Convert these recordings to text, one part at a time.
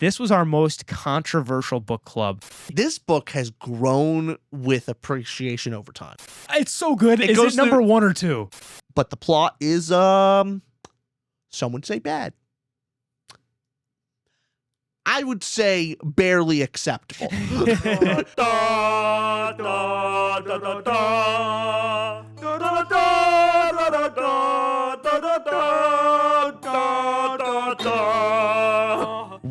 This was our most controversial book club. This book has grown with appreciation over time. It's so good. Is it number 1 or 2? But the plot is, some would say bad. I would say barely acceptable.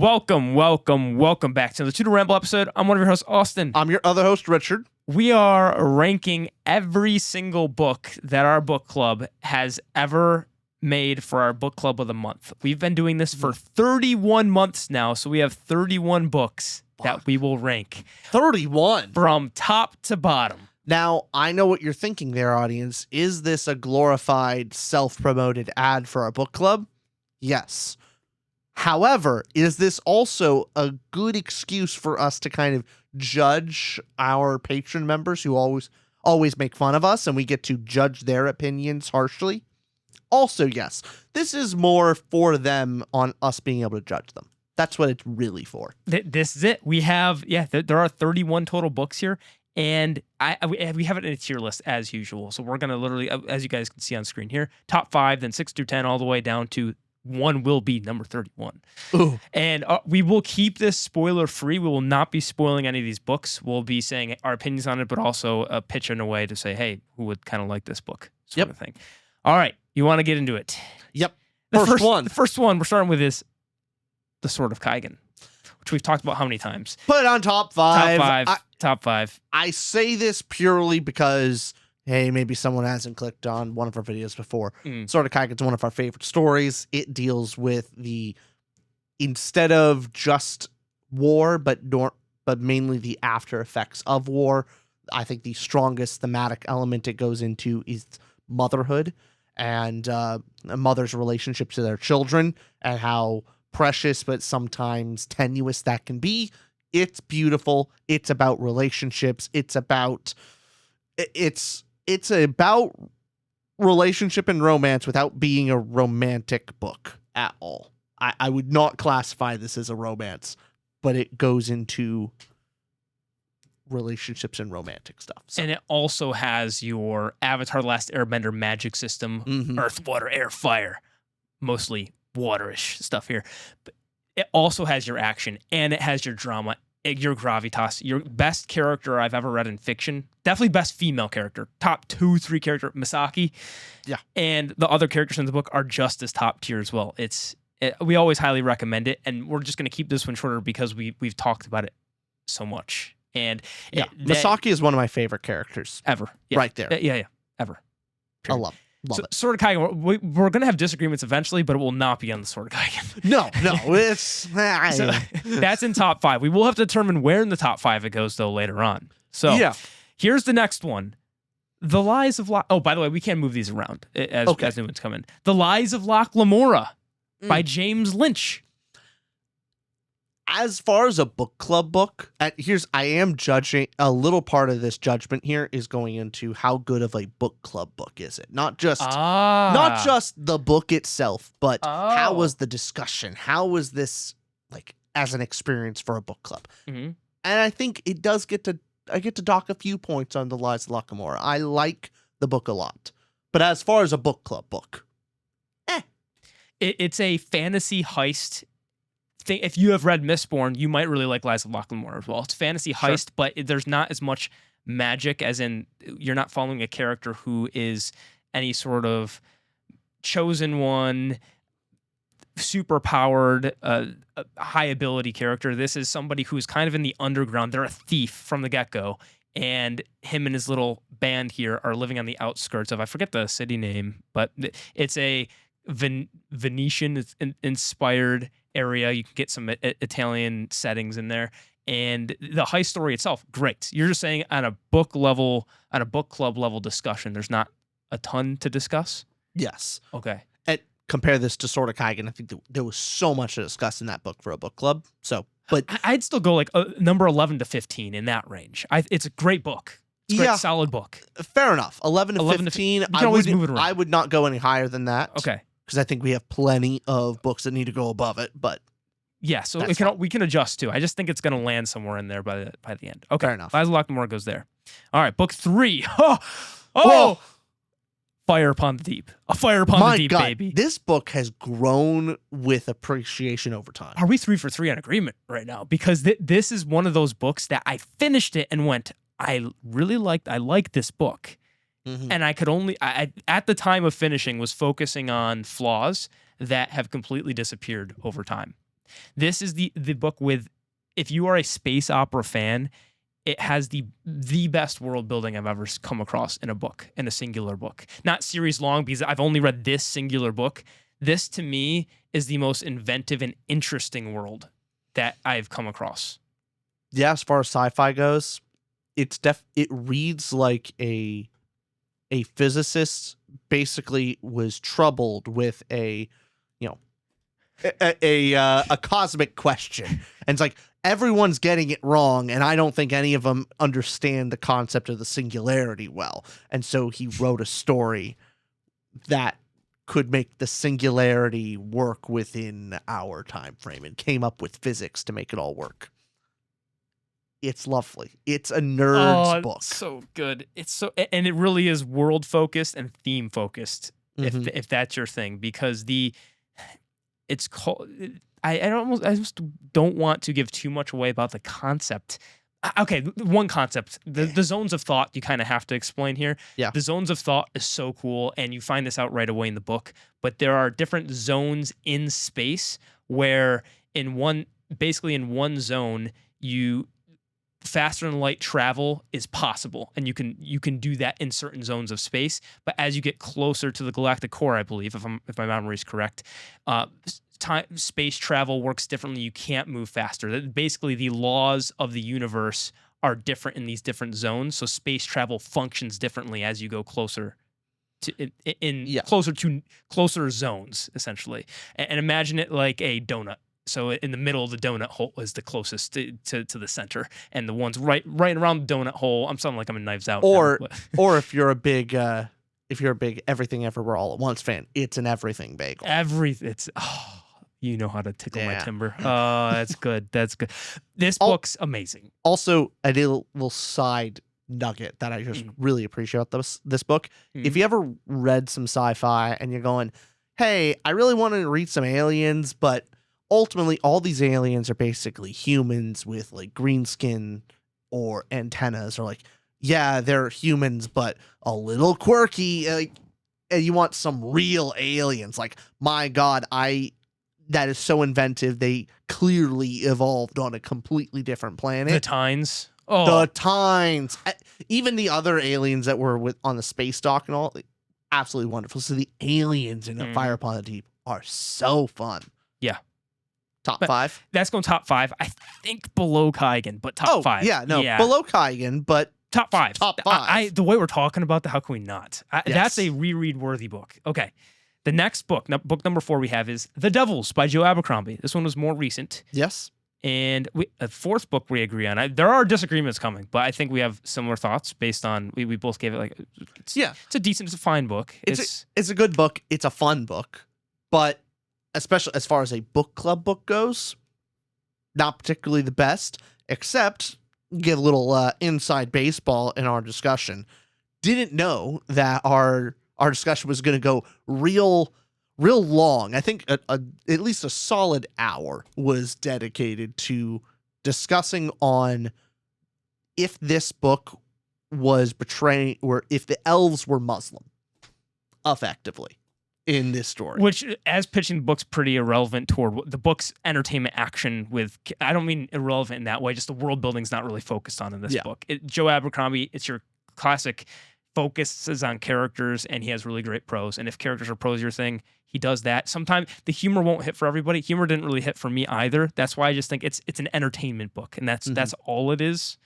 Welcome back to the Tutor Ramble episode. I'm one of your hosts, Austin. I'm your other host, Richard. We are ranking every single book that our book club has ever made for our book club of the month. We've been doing this for 31 months now, so we have 31 books that we will rank. 31? From top to bottom. Now, I know what you're thinking there, audience. Is this a glorified, self-promoted ad for our book club? Yes. However, is this also a good excuse for us to kind of judge our patron members who always make fun of us, and we get to judge their opinions harshly? Also, yes. This is more for them on us being able to judge them. That's what it's really for. This is it. We have, there are 31 total books here, and we have it in a tier list as usual. So we're going to literally, as you guys can see on screen here, top 5, then 6 through 10, all the way down to 1 will be number 31. Ooh. And we will keep this spoiler free. We will not be spoiling any of these books. We'll be saying our opinions on it, but also a pitch in a way to say, hey, who would kind of like this book? Sort of thing. All right. You want to get into it? Yep. The first one we're starting with is The Sword of Kaigen, which we've talked about how many times? Put it on top 5. Top 5. I say this purely because, hey, maybe someone hasn't clicked on one of our videos before. Sword of Kaigen's one of our favorite stories. It deals with instead of just war, but mainly the after effects of war. I think the strongest thematic element it goes into is motherhood and a mother's relationship to their children and how precious but sometimes tenuous that can be. It's beautiful. It's about relationships. It's about relationship and romance without being a romantic book at all. I would not classify this as a romance, but it goes into relationships and romantic stuff. So. And it also has your Avatar: The Last Airbender magic system, earth, water, air, fire, mostly waterish stuff here. But it also has your action, and it has your drama, your gravitas, your best character I've ever read in fiction. Definitely best female character. Top 2-3 character, Misaki. Yeah. And the other characters in the book are just as top tier as well. We always highly recommend it, and we're just going to keep this one shorter because we've talked about it so much. And Misaki is one of my favorite characters ever. Right there. Yeah. Ever. Period. I love it. Sword of Kaigen, we're going to have disagreements eventually, but it will not be on the Sword of Kaigen. No, it's... So, that's in top 5. We will have to determine where in the top 5 it goes, though, later on. So here's the next one. The Lies of Locke... Oh, by the way, we can't move these around as new ones come in. The Lies of Locke Lamora by James Lynch. As far as a book club book, I am judging, a little part of this judgment here is going into how good of a book club book is it. Not just the book itself, but how was the discussion? How was this as an experience for a book club? And I think it does I get to dock a few points on The Lies of Locke Lamora. I like the book a lot. But as far as a book club book, it's a fantasy heist. If you have read Mistborn, you might really like Lies of Locke Lamora as well. It's fantasy heist, but there's not as much magic, as in you're not following a character who is any sort of chosen one, super powered, high ability character. This is somebody who's kind of in the underground. They're a thief from the get-go, and him and his little band here are living on the outskirts of, I forget the city name, but it's a Venetian inspired area. You can get some Italian settings in there, and the heist story itself, great. You're just saying on a book club level discussion, there's not a ton to discuss. Yes. Okay. And compare this to Sword of Kaigen. I think there was so much to discuss in that book for a book club. So, but I'd still go number 11 to 15 in that range. It's a great book. It's a great, solid book. Fair enough. 11 to 15. I would not go any higher than that. Okay. Because I think we have plenty of books that need to go above it, but Yeah, so That's we can adjust too. I just think it's going to land somewhere in there by the end. Okay, Fair enough. Lies of Lamora goes there. All right, book 3. Oh, Whoa. Fire Upon the Deep. A Fire Upon My the Deep, God, baby. this book has grown with appreciation over time. Are we 3 for 3 on agreement right now? Because this is one of those books that I finished it and went, I like this book. Mhm. And I could only, at the time of finishing, was focusing on flaws that have completely disappeared over time. This is the book with, if you are a space opera fan, it has the best world building I've ever come across in a book, in a singular book. Not series long, because I've only read this singular book. This, to me, is the most inventive and interesting world that I've come across. Yeah, as far as sci-fi goes, it reads like a physicist basically was troubled with a cosmic question, and it's like everyone's getting it wrong, and I don't think any of them understand the concept of the singularity well, and so he wrote a story that could make the singularity work within our time frame and came up with physics to make it all work. It's lovely. It's a nerd's book. It's so good. It's so, and it really is world focused and theme focused. If that's your thing, because it's called. I just don't want to give too much away about the concept. Okay, one concept. The zones of thought you kind of have to explain here. Yeah. The zones of thought is so cool, and you find this out right away in the book. But there are different zones in space where in one zone faster than light travel is possible, and you can do that in certain zones of space. But as you get closer to the galactic core, I believe, if my memory is correct, space travel works differently. You can't move faster. Basically, the laws of the universe are different in these different zones. So space travel functions differently as you go closer to closer zones, essentially. And imagine it like a donut. So in the middle of the donut hole is the closest to the center, and the ones right around the donut hole. I'm sounding like I'm in Knives Out. Or if you're a big Everything Everywhere All at Once fan, it's an everything bagel. You know how to tickle my timber. Oh, that's good. That's good. This book's amazing. Also, a little side nugget that I just really appreciate about this book. If you ever read some sci-fi and you're going, hey, I really want to read some aliens, but ultimately all these aliens are basically humans with like green skin or antennas, or like, yeah, they're humans, but a little quirky. And you want some real aliens. Like, my God, that is so inventive. They clearly evolved on a completely different planet. The Tynes. Oh. The Tynes. Even the other aliens that were on the space dock and all, absolutely wonderful. So the aliens in Fire Upon the Deep are so fun. Yeah. Top 5? That's going top 5. I think below Kaigen, but top 5. Yeah, no, below Kaigen, but top 5. Top 5. The way we're talking about that, how can we not? That's a reread worthy book. Okay. The next book, book number 4 we have is The Devils by Joe Abercrombie. This one was more recent. Yes. And a fourth book we agree on. There are disagreements coming, but I think we have similar thoughts based on we both gave it it's a fine book. It's a good book. It's a fun book, but especially as far as a book club book goes, not particularly the best, except give a little inside baseball in our discussion. Didn't know that our discussion was going to go real long. I think at least a solid hour was dedicated to discussing on if this book was betraying, or if the elves were Muslim, effectively, in this story. Which, as pitching the book's pretty irrelevant toward the book's entertainment action with, I don't mean irrelevant in that way, just the world building's not really focused on in this book. Joe Abercrombie, it's your classic focuses on characters, and he has really great prose. And if characters are prose your thing, he does that. Sometimes the humor won't hit for everybody. Humor didn't really hit for me either. That's why I just think it's an entertainment book, and that's all it is.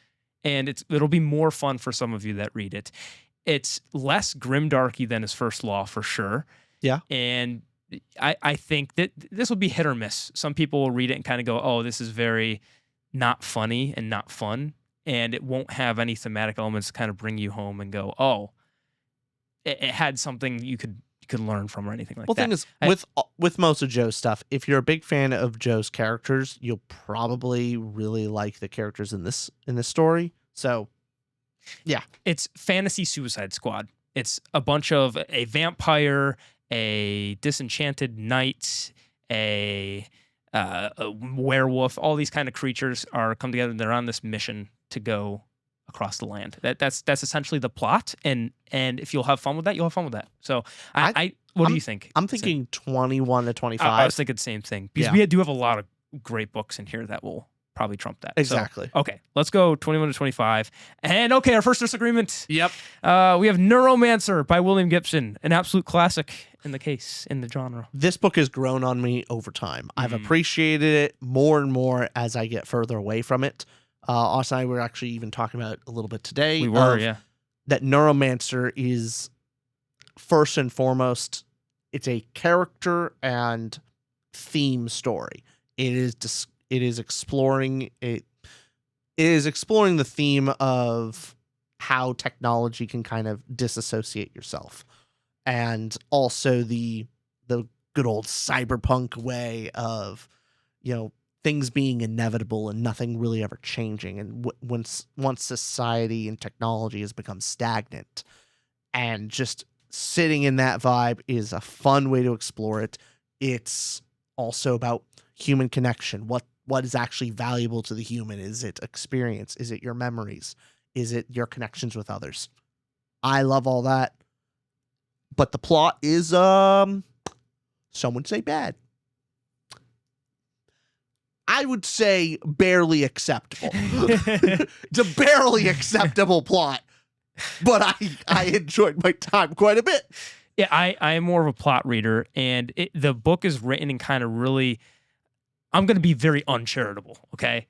And it'll be more fun for some of you that read it. It's less grimdarky than his first law for sure. Yeah. And I think that this will be hit or miss. Some people will read it and kind of go, oh, this is very not funny and not fun. And it won't have any thematic elements to kind of bring you home and go, oh, it had something you could you could learn from or anything like Well, that. thing is, with most of Joe's stuff, if you're a big fan of Joe's characters, you'll probably really like the characters in this story. So, yeah, it's fantasy Suicide Squad. It's a bunch of a vampire, a disenchanted knight, a werewolf. All these kind of creatures are come together. And they're on this mission to go across the land. That's essentially the plot. And if you'll have fun with that, you'll have fun with that. So what do you think? I'm thinking 21 to 25. I was thinking the same thing because we do have a lot of great books in here that will probably trump that. Exactly. So, okay, let's go 21 to 25. And okay, our first disagreement. Yep. We have Neuromancer by William Gibson, an absolute classic in the genre. This book has grown on me over time. I've appreciated it more and more as I get further away from it. Austin and I were actually even talking about it a little bit today. We were, yeah. That Neuromancer is first and foremost, it's a character and theme story. It is exploring the theme of how technology can kind of disassociate yourself, and also the good old cyberpunk way of, things being inevitable and nothing really ever changing, and once society and technology has become stagnant, and just sitting in that vibe is a fun way to explore it. It's also about human connection. What is actually valuable to the human? Is it experience? Is it your memories? Is it your connections with others? I love all that. But the plot is, some would say bad. I would say barely acceptable. It's a barely acceptable plot. But I enjoyed my time quite a bit. Yeah, I am more of a plot reader, and the book is written in kind of really, I'm going to be very uncharitable, okay?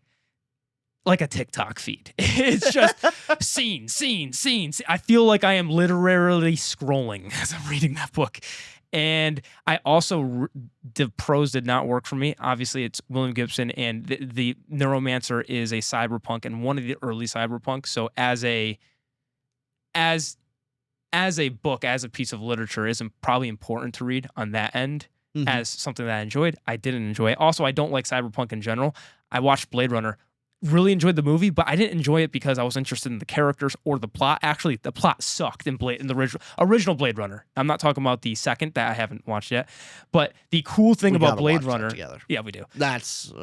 Like a TikTok feed. It's just scene. I feel like I am literally scrolling as I'm reading that book. And I also, the prose did not work for me. Obviously, it's William Gibson, and the Neuromancer is a cyberpunk and one of the early cyberpunks. So as a book, as a piece of literature, is probably important to read on that end. As something that I enjoyed. I didn't enjoy it. Also, I don't like cyberpunk in general. I watched Blade Runner, really enjoyed the movie, but I didn't enjoy it because I was interested in the characters or the plot. Actually, the plot sucked in the original Blade Runner. I'm not talking about the second that I haven't watched yet. But the cool thing about Blade Runner, yeah, we do. That's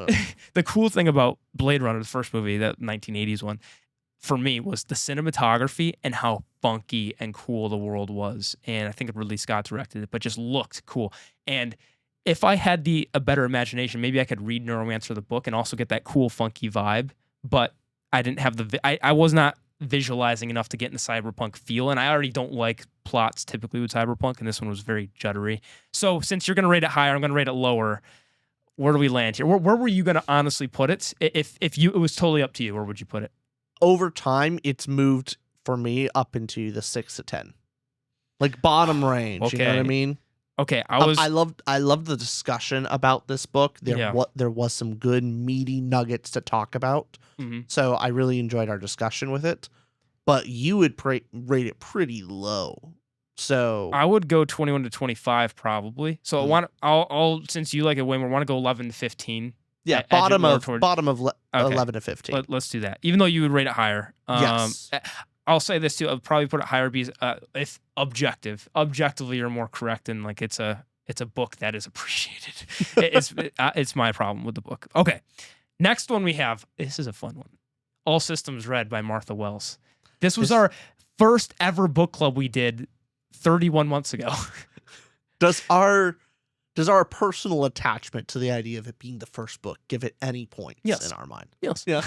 the cool thing about Blade Runner, the first movie, that 1980s one, for me, was the cinematography and how funky and cool the world was. And I think Ridley Scott directed it, but just looked cool. And if I had a better imagination, maybe I could read Neuromancer the book and also get that cool, funky vibe. But I didn't have I was not visualizing enough to get in the cyberpunk feel. And I already don't like plots typically with cyberpunk. And this one was very juddery. So since you're going to rate it higher, I'm going to rate it lower. Where do we land here? Where were you going to honestly put it? If it was totally up to you, where would you put it? Over time, it's moved for me up into the 6 to 10, like bottom range. Okay. You know what I mean? Okay, I loved the discussion about this book. There was some good meaty nuggets to talk about. So I really enjoyed our discussion with it. But you would rate it pretty low. So I would go 21 to 25 probably. So I'll since you like it way more, want to go 11 to 15. Yeah, bottom of 11 to 15. Let's do that. Even though you would rate it higher. Yes. I'll say this too. I'll probably put it higher because if objectively you're more correct, and like it's a book that is appreciated. It's my problem with the book. Okay, next one we have. This is a fun one. All Systems Red by Martha Wells. This was our first ever book club we did 31 months ago. Does our personal attachment to the idea of it being the first book give it any points in our mind? Yes. Yeah.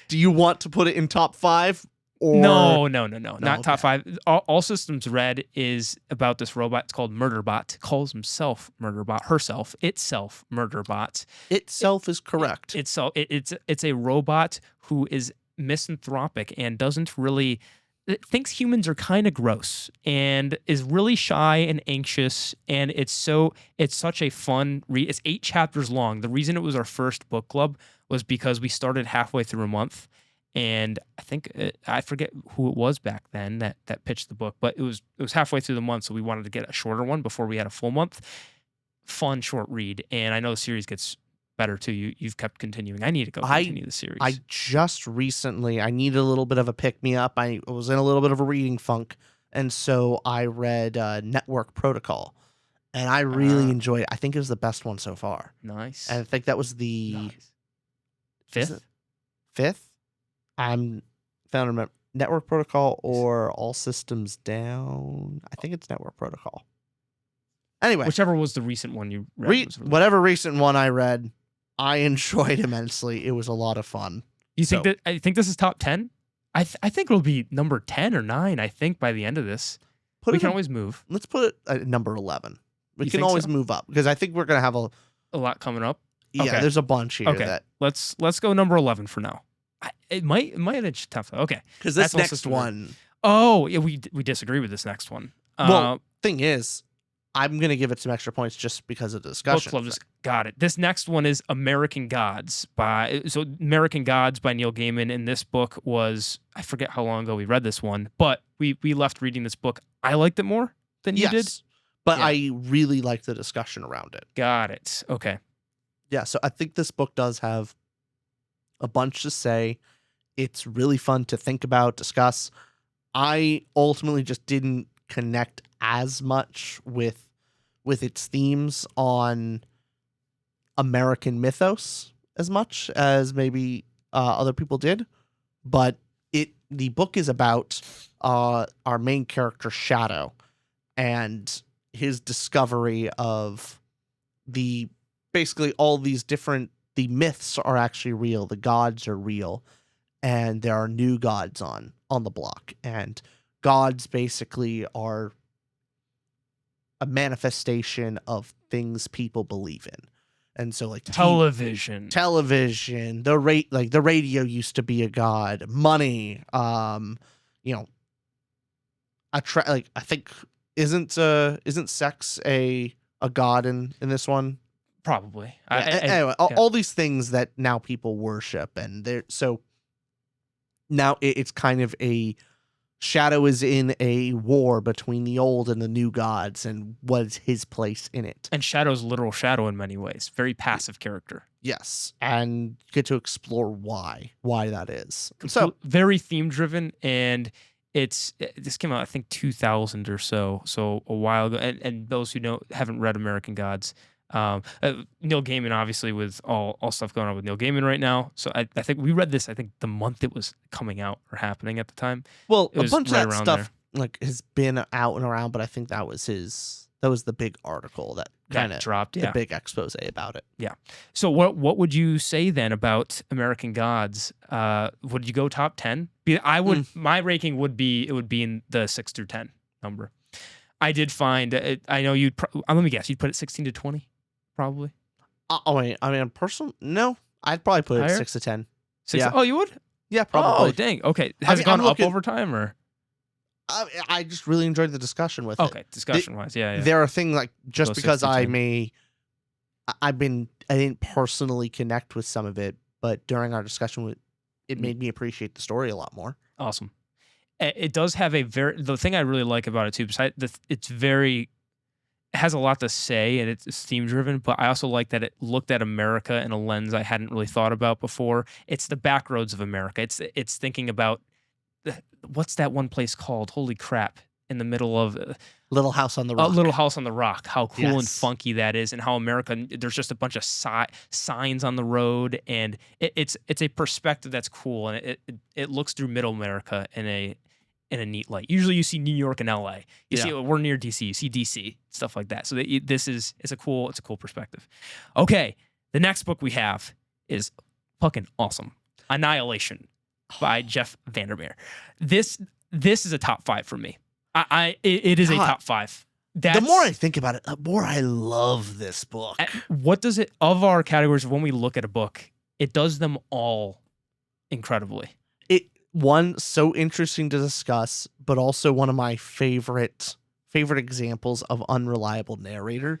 Do you want to put it in top 5? Or... No. Not top 5. All Systems Red is about this robot. It's called Murderbot. It calls himself Murderbot. Itself Murderbot. Itself is correct. It's a robot who is misanthropic and doesn't really thinks humans are kind of gross and is really shy and anxious, and it's such a fun read. It's 8 chapters long. The reason it was our first book club was because we started halfway through a month, and I think I forget who it was back then that pitched the book, but it was halfway through the month, so we wanted to get a shorter one before we had a full month. Fun short read, and I know the series gets better too. You've kept continuing. I need to go continue the series. I just recently, I needed a little bit of a pick me up. I was in a little bit of a reading funk, and so I read Network Protocol, and I really enjoyed it. I think it was the best one so far. Nice. And I think that was the fifth. I'm found remember Network Protocol or All Systems Down. I think it's Network Protocol. Anyway, whichever was the recent one you read. Whatever recent one I read, I enjoyed immensely. It was a lot of fun. You think that? I think this is top 10. I think it'll be number 10 or 9. I think by the end of this, we can always move. Let's put it at number 11. We can always move up because I think we're gonna have a lot coming up. Yeah, okay. There's a bunch here. Okay, let's go number 11 for now. It might edge tough though. Okay, because this next one. Oh yeah, we disagree with this next one. Well, thing is, I'm gonna give it some extra points just because of the discussion. Book club just got it. This next one is American Gods by Neil Gaiman, and this book was, I forget how long ago we read this one, but we left reading this book. I liked it more than you did, but I really liked the discussion around it. Got it. Okay. Yeah, so I think this book does have a bunch to say. It's really fun to think about, discuss. I ultimately just didn't connect as much with its themes on American mythos as much as maybe other people did, but the book is about our main character Shadow and his discovery of basically all these different, the myths are actually real, the gods are real, and there are new gods on the block, and gods basically are a manifestation of things people believe in. And so like television, the radio used to be a god, money, I think isn't sex a god in this one? Probably. Anyway, all these things that now people worship, and so now it's kind of a Shadow is in a war between the old and the new gods, and what is his place in it. And Shadow's literal shadow in many ways. Very passive character. Yes, and get to explore why that is. So very theme driven, and this came out I think 2000 or so a while ago. And those who haven't read American Gods, Neil Gaiman, obviously, with all stuff going on with Neil Gaiman right now. So I think we read this, I think the month it was coming out or happening at the time. Well, a bunch of that stuff has been out and around, but I think that was the big article that kind of dropped, the big expose about it. Yeah. So what would you say then about American Gods? Would you go top 10? I would. My ranking would be in the 6 through 10 number. I did find I know you'd. Let me guess. You'd put it 16 to 20. Probably. Wait, I mean, no, I'd probably put it 6 to 10. 6. Yeah. Oh, you would? Yeah, probably. Oh, dang. Okay. Has it gone up over time, or? I just really enjoyed the discussion with it. Okay, discussion-wise, yeah. There are things like, just because I didn't personally connect with some of it, but during our discussion, it made me appreciate the story a lot more. Awesome. It does have the thing I really like about it too, besides it has a lot to say, and it's theme driven, but I also like that it looked at America in a lens I hadn't really thought about before. It's the back roads of America. It's thinking about what's that one place called? Holy crap. In the middle of Little House on the Rock. Little House on the Rock. How cool and funky that is, and how America, there's just a bunch of signs on the road, and it's a perspective that's cool, and it looks through Middle America in a neat light. Usually you see New York and LA. You see we're near DC. You see DC, stuff like that. So it's a cool perspective. Okay, the next book we have is fucking awesome. Annihilation by Jeff Vandermeer. This is a top 5 for me. It is a top 5. The more I think about it, the more I love this book. What does it, of our categories, when we look at a book, it does them all incredibly. One, so interesting to discuss, but also one of my favorite examples of unreliable narrator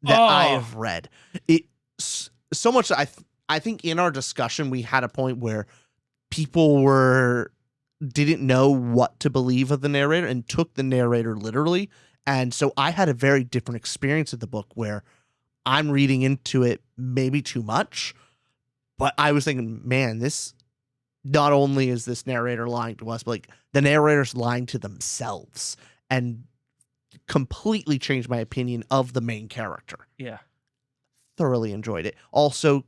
that I have read. It so much. I think in our discussion we had a point where people didn't know what to believe of the narrator and took the narrator literally. And so I had a very different experience of the book where I'm reading into it maybe too much, but I was thinking, man, this not only is this narrator lying to us, but like the narrator's lying to themselves, and completely changed my opinion of the main character. Yeah. Thoroughly enjoyed it. Also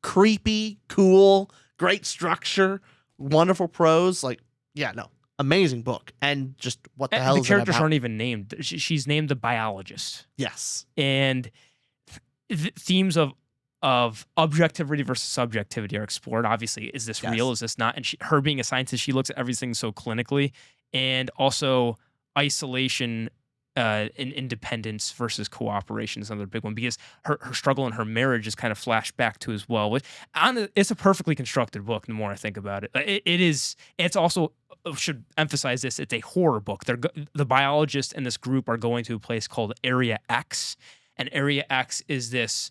creepy, cool, great structure, wonderful prose. Like, yeah, no, amazing book. And just what the hell The is it characters about? aren't even named. She's named the biologist. Yes. And themes of objectivity versus subjectivity are explored. Obviously, is this Yes. real? Is this not? And her being a scientist, she looks at everything so clinically. And also isolation and independence versus cooperation is another big one, because her struggle in her marriage is kind of flashed back to as well. It's a perfectly constructed book. The more I think about it, it is. It's also, should emphasize this, it's a horror book. The biologist and this group are going to a place called Area X, and Area X is this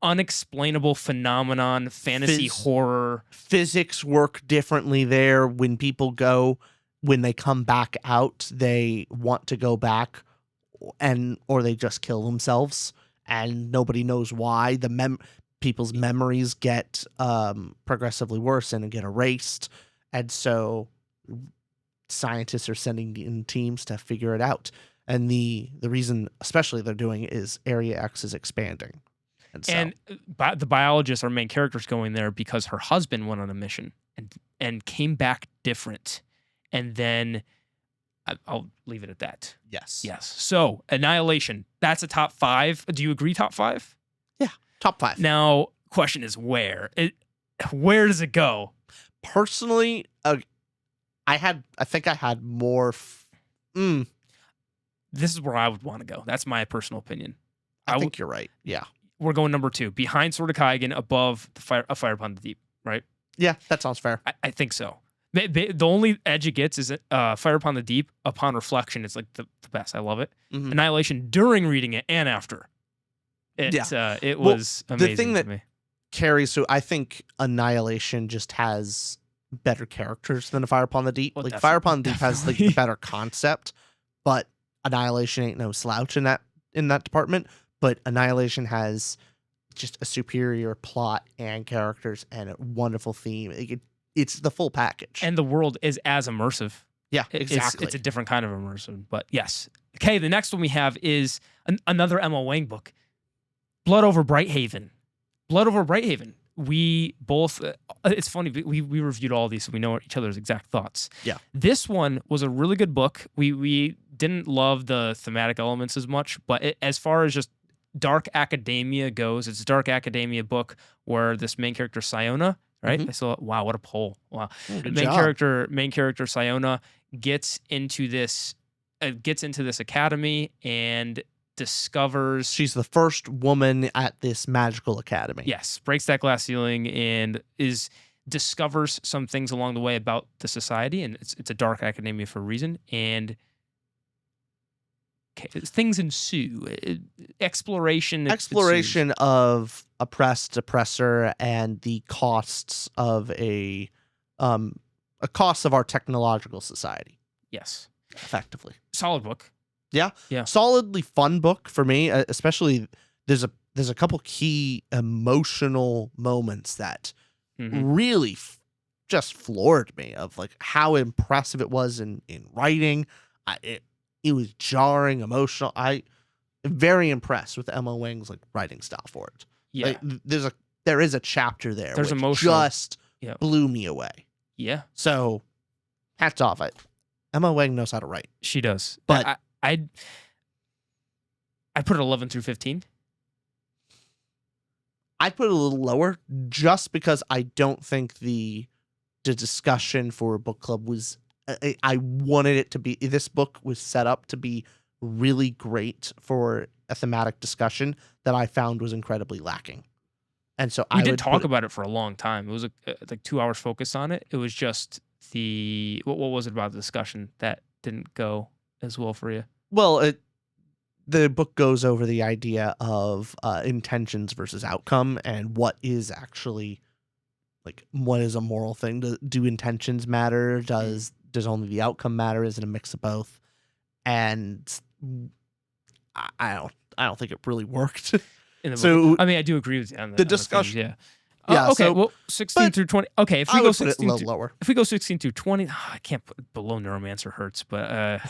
unexplainable phenomenon, fantasy horror. Physics work differently there. When people go, when they come back out, they want to go back, or they just kill themselves, and nobody knows why. People's memories get progressively worse and get erased, and so scientists are sending in teams to figure it out. And the reason, especially, they're doing it is Area X is expanding. And the biologist, our main character, is going there because her husband went on a mission and came back different. And then I'll leave it at that. Yes. Yes. So Annihilation, that's a top 5. Do you agree top 5? Yeah, top 5. Now, question is where? Where does it go? Personally, I think I had more. This is where I would want to go. That's my personal opinion. I think you're right. Yeah. We're going number 2, behind Sword of Kaigen, above A Fire Upon the Deep, right? Yeah, that sounds fair. I think so. The only edge it gets is Fire Upon the Deep. Upon reflection, it's like the best. I love it. Mm-hmm. Annihilation, during reading it and after, it was amazing. The thing that to me carries, so I think Annihilation just has better characters than A Fire Upon the Deep. Well, like Fire Upon the Deep has like the better concept, but Annihilation ain't no slouch in that department. But Annihilation has just a superior plot and characters and a wonderful theme. It's the full package. And the world is as immersive. Yeah, exactly. It's a different kind of immersive, but yes. Okay, the next one we have is another Emma Wang book, Blood Over Brighthaven. Blood Over Brighthaven. We both, it's funny, we reviewed all these, so we know each other's exact thoughts. Yeah. This one was a really good book. We didn't love the thematic elements as much, but as far as just dark academia goes, it's a dark academia book where this main character, Siona, right? Mm-hmm. I saw, wow, what a poll. Wow. Good main job. character Siona gets into this academy and discovers, she's the first woman at this magical academy. yes, breaks that glass ceiling and discovers some things along the way about the society, and it's a dark academia for a reason, and things ensue. Exploration ensues. Of oppressed, oppressor, and the costs of a cost of our technological society. Yes. Effectively. Solid book. Yeah. Yeah. Solidly fun book for me, especially there's a couple key emotional moments that really just floored me, of like how impressive it was in writing. It was jarring, emotional. I'm very impressed with Emma Wang's like writing style for it. Yeah. Like, there is a chapter there. There's which emotional. just blew me away. Yeah. So hats off. Emma Wang knows how to write. She does. But I put it 11 through 15. I'd put it a little lower just because I don't think the discussion for a book club was. I wanted it to be. This book was set up to be really great for a thematic discussion that I found was incredibly lacking. And so we did talk about it for a long time. It was like 2 hours focused on it. It was just what was it about the discussion that didn't go as well for you? Well, the book goes over the idea of intentions versus outcome and what is actually like what is a moral thing? Do intentions matter? Does only the outcome matter? Is it a mix of both? And I don't think it really worked. So I mean, I do agree with you on the discussion. Yeah. Yeah. Okay. So, Well, 16 through 20. Okay. If we I go would put it a 16 little through, lower. if we go 16 through 20, I can't put below Neuromancer hurts. But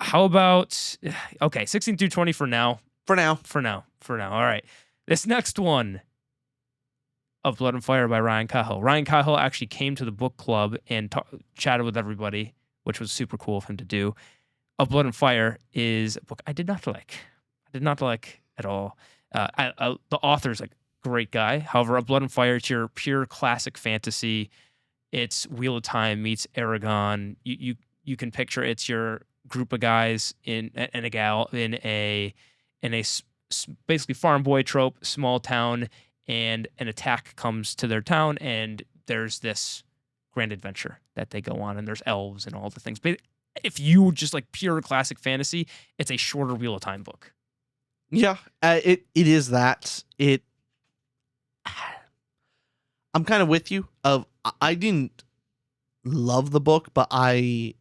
how about 16 through 20 for now. For now. All right. This next one, Of Blood and Fire by Ryan Cahill. Ryan Cahill actually came to the book club and chatted with everybody, which was super cool of him to do. Of Blood and Fire is a book I did not like. At all. The author's like great guy. However, Of Blood and Fire, it's your pure classic fantasy. It's Wheel of Time meets Aragon. You can picture it's your group of guys and a gal in a basically farm boy trope, small town, and an attack comes to their town, and there's this grand adventure that they go on, and there's elves and all the things. But if you just like pure classic fantasy, it's a shorter Wheel of Time book. Yeah, it is that. I'm kind of with you. I didn't love the book, but I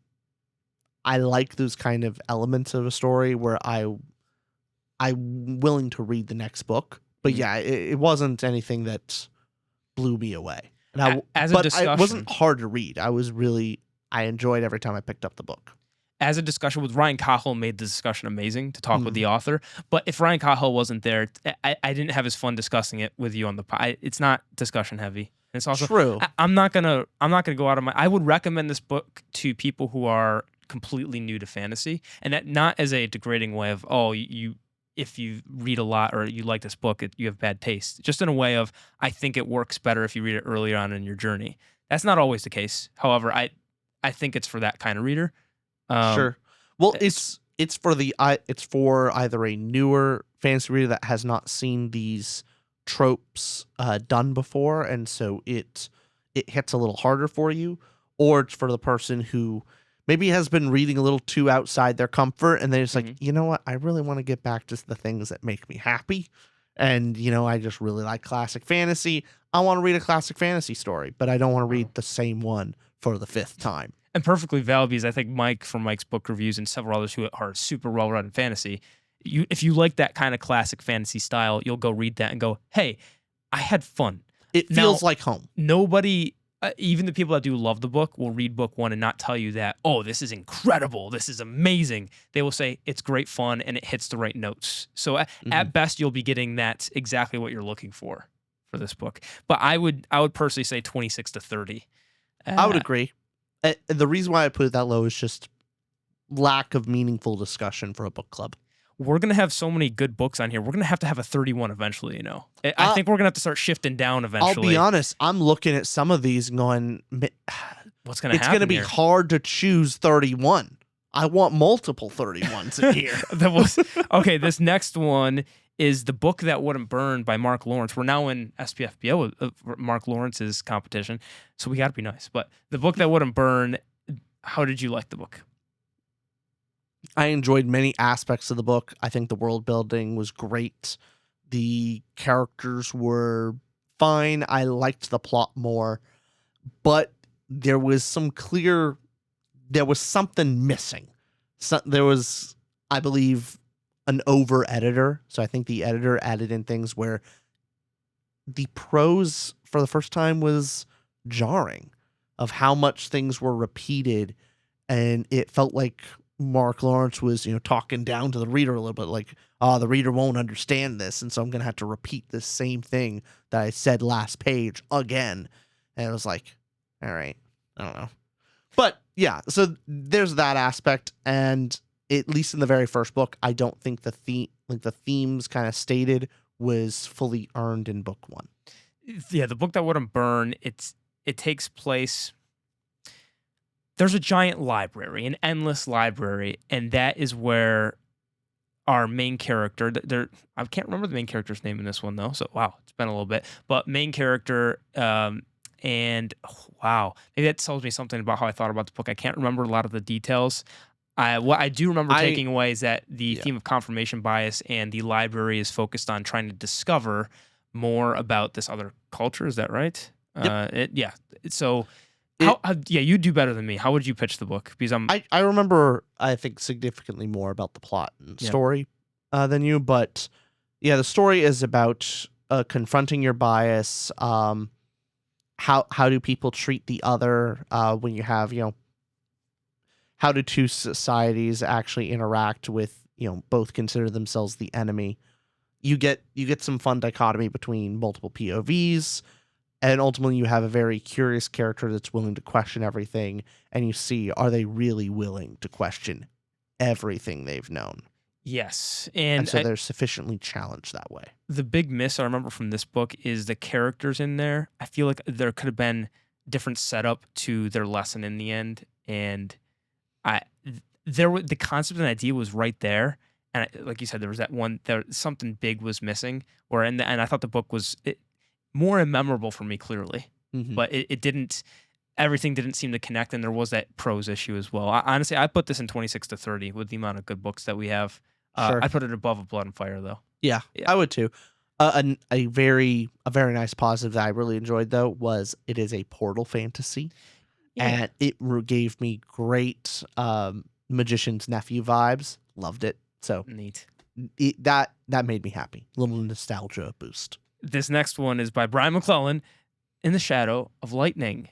like those kind of elements of a story where I'm willing to read the next book. But yeah, it wasn't anything that blew me away. And it wasn't hard to read. I enjoyed every time I picked up the book. As a discussion with Ryan Cahill made the discussion amazing to talk with the author. But if Ryan Cahill wasn't there, I didn't have as fun discussing it with you on the pod. It's not discussion heavy. And it's also true. I'm not gonna go out of my. I would recommend this book to people who are completely new to fantasy, and that not as a degrading way of if you read a lot or you like this book, you have bad taste. Just in a way of I think it works better if you read it earlier on in your journey. That's not always the case. However, I think it's for that kind of reader. Sure. Well, it's for either a newer fantasy reader that has not seen these tropes done before, and so it hits a little harder for you, or it's for the person who maybe has been reading a little too outside their comfort, and they're just like, you know what, I really want to get back to the things that make me happy, and I just really like classic fantasy. I want to read a classic fantasy story, but I don't want to read the same one for the 5th time. And perfectly valid, because I think Mike from Mike's Book Reviews and several others who are super well read in fantasy, if you like that kind of classic fantasy style, you'll go read that and go, hey, I had fun. It feels like home. Nobody, even the people that do love the book, will read book 1 and not tell you that, oh, this is incredible, this is amazing. They will say it's great fun and it hits the right notes. So at best, you'll be getting that exactly what you're looking for this book. But I would personally say 26 to 30. I would agree. The reason why I put it that low is just lack of meaningful discussion for a book club. We're going to have so many good books on here. We're going to have a 31 eventually, I think we're going to have to start shifting down eventually. I'll be honest. I'm looking at some of these and going, what's going to happen? It's going to be hard to choose 31. I want multiple 31s in here. Okay, this next one is The Book That Wouldn't Burn by Mark Lawrence. We're now in SPFBO with Mark Lawrence's competition, so we got to be nice. But The Book That Wouldn't Burn, how did you like the book? I enjoyed many aspects of the book. I think the world building was great. The characters were fine. I liked the plot more, but there was something missing. There was, I believe, an over editor. So I think the editor added in things where the prose for the first time was jarring of how much things were repeated. And it felt like Mark Lawrence was, talking down to the reader a little bit, like, oh, the reader won't understand this. And so I'm going to have to repeat the same thing that I said last page again. And it was like, all right, I don't know. But yeah, so there's that aspect. And at least in the very first book, I don't think the themes kind of stated was fully earned in book 1. Yeah, The Book That Wouldn't Burn, it takes place. There's a giant library, an endless library, and that is where our main character, I can't remember the main character's name in this one though, so wow, it's been a little bit, but main character, and wow, maybe that tells me something about how I thought about the book. I can't remember a lot of the details. What I do remember taking away is that the theme of confirmation bias and the library is focused on trying to discover more about this other culture. Is that right? Yeah. So It- yeah, you do better than me. How would you pitch the book? Because I remember, I think, significantly more about the plot and Yeah. story than you, but yeah, the story is about confronting your bias. How do people treat the other when you have, how do two societies actually interact with, both consider themselves the enemy? You get some fun dichotomy between multiple POVs, and ultimately you have a very curious character that's willing to question everything, and you see, are they really willing to question everything they've known? yes, And and so they're sufficiently challenged that way. the big miss I remember from this book is the characters in there. I feel like there could have been different setup to their lesson in the end, and the concept and idea was right there, and like you said, there was that one there something big was missing. Or and I thought the book was more memorable for me clearly, Mhm. but it didn't. Everything didn't seem to connect, and there was that prose issue as well. Honestly, I put this in 26 to 30 with the amount of good books that we have. Sure. I put it above A Blood and Fire though. Yeah, Yeah. I would too. A very nice positive that I really enjoyed though was it is a portal fantasy, and it gave me great magician's nephew vibes. Loved it. So Neat. that made me happy. Little nostalgia boost. This next one is by Brian McClellan, In the Shadow of Lightning.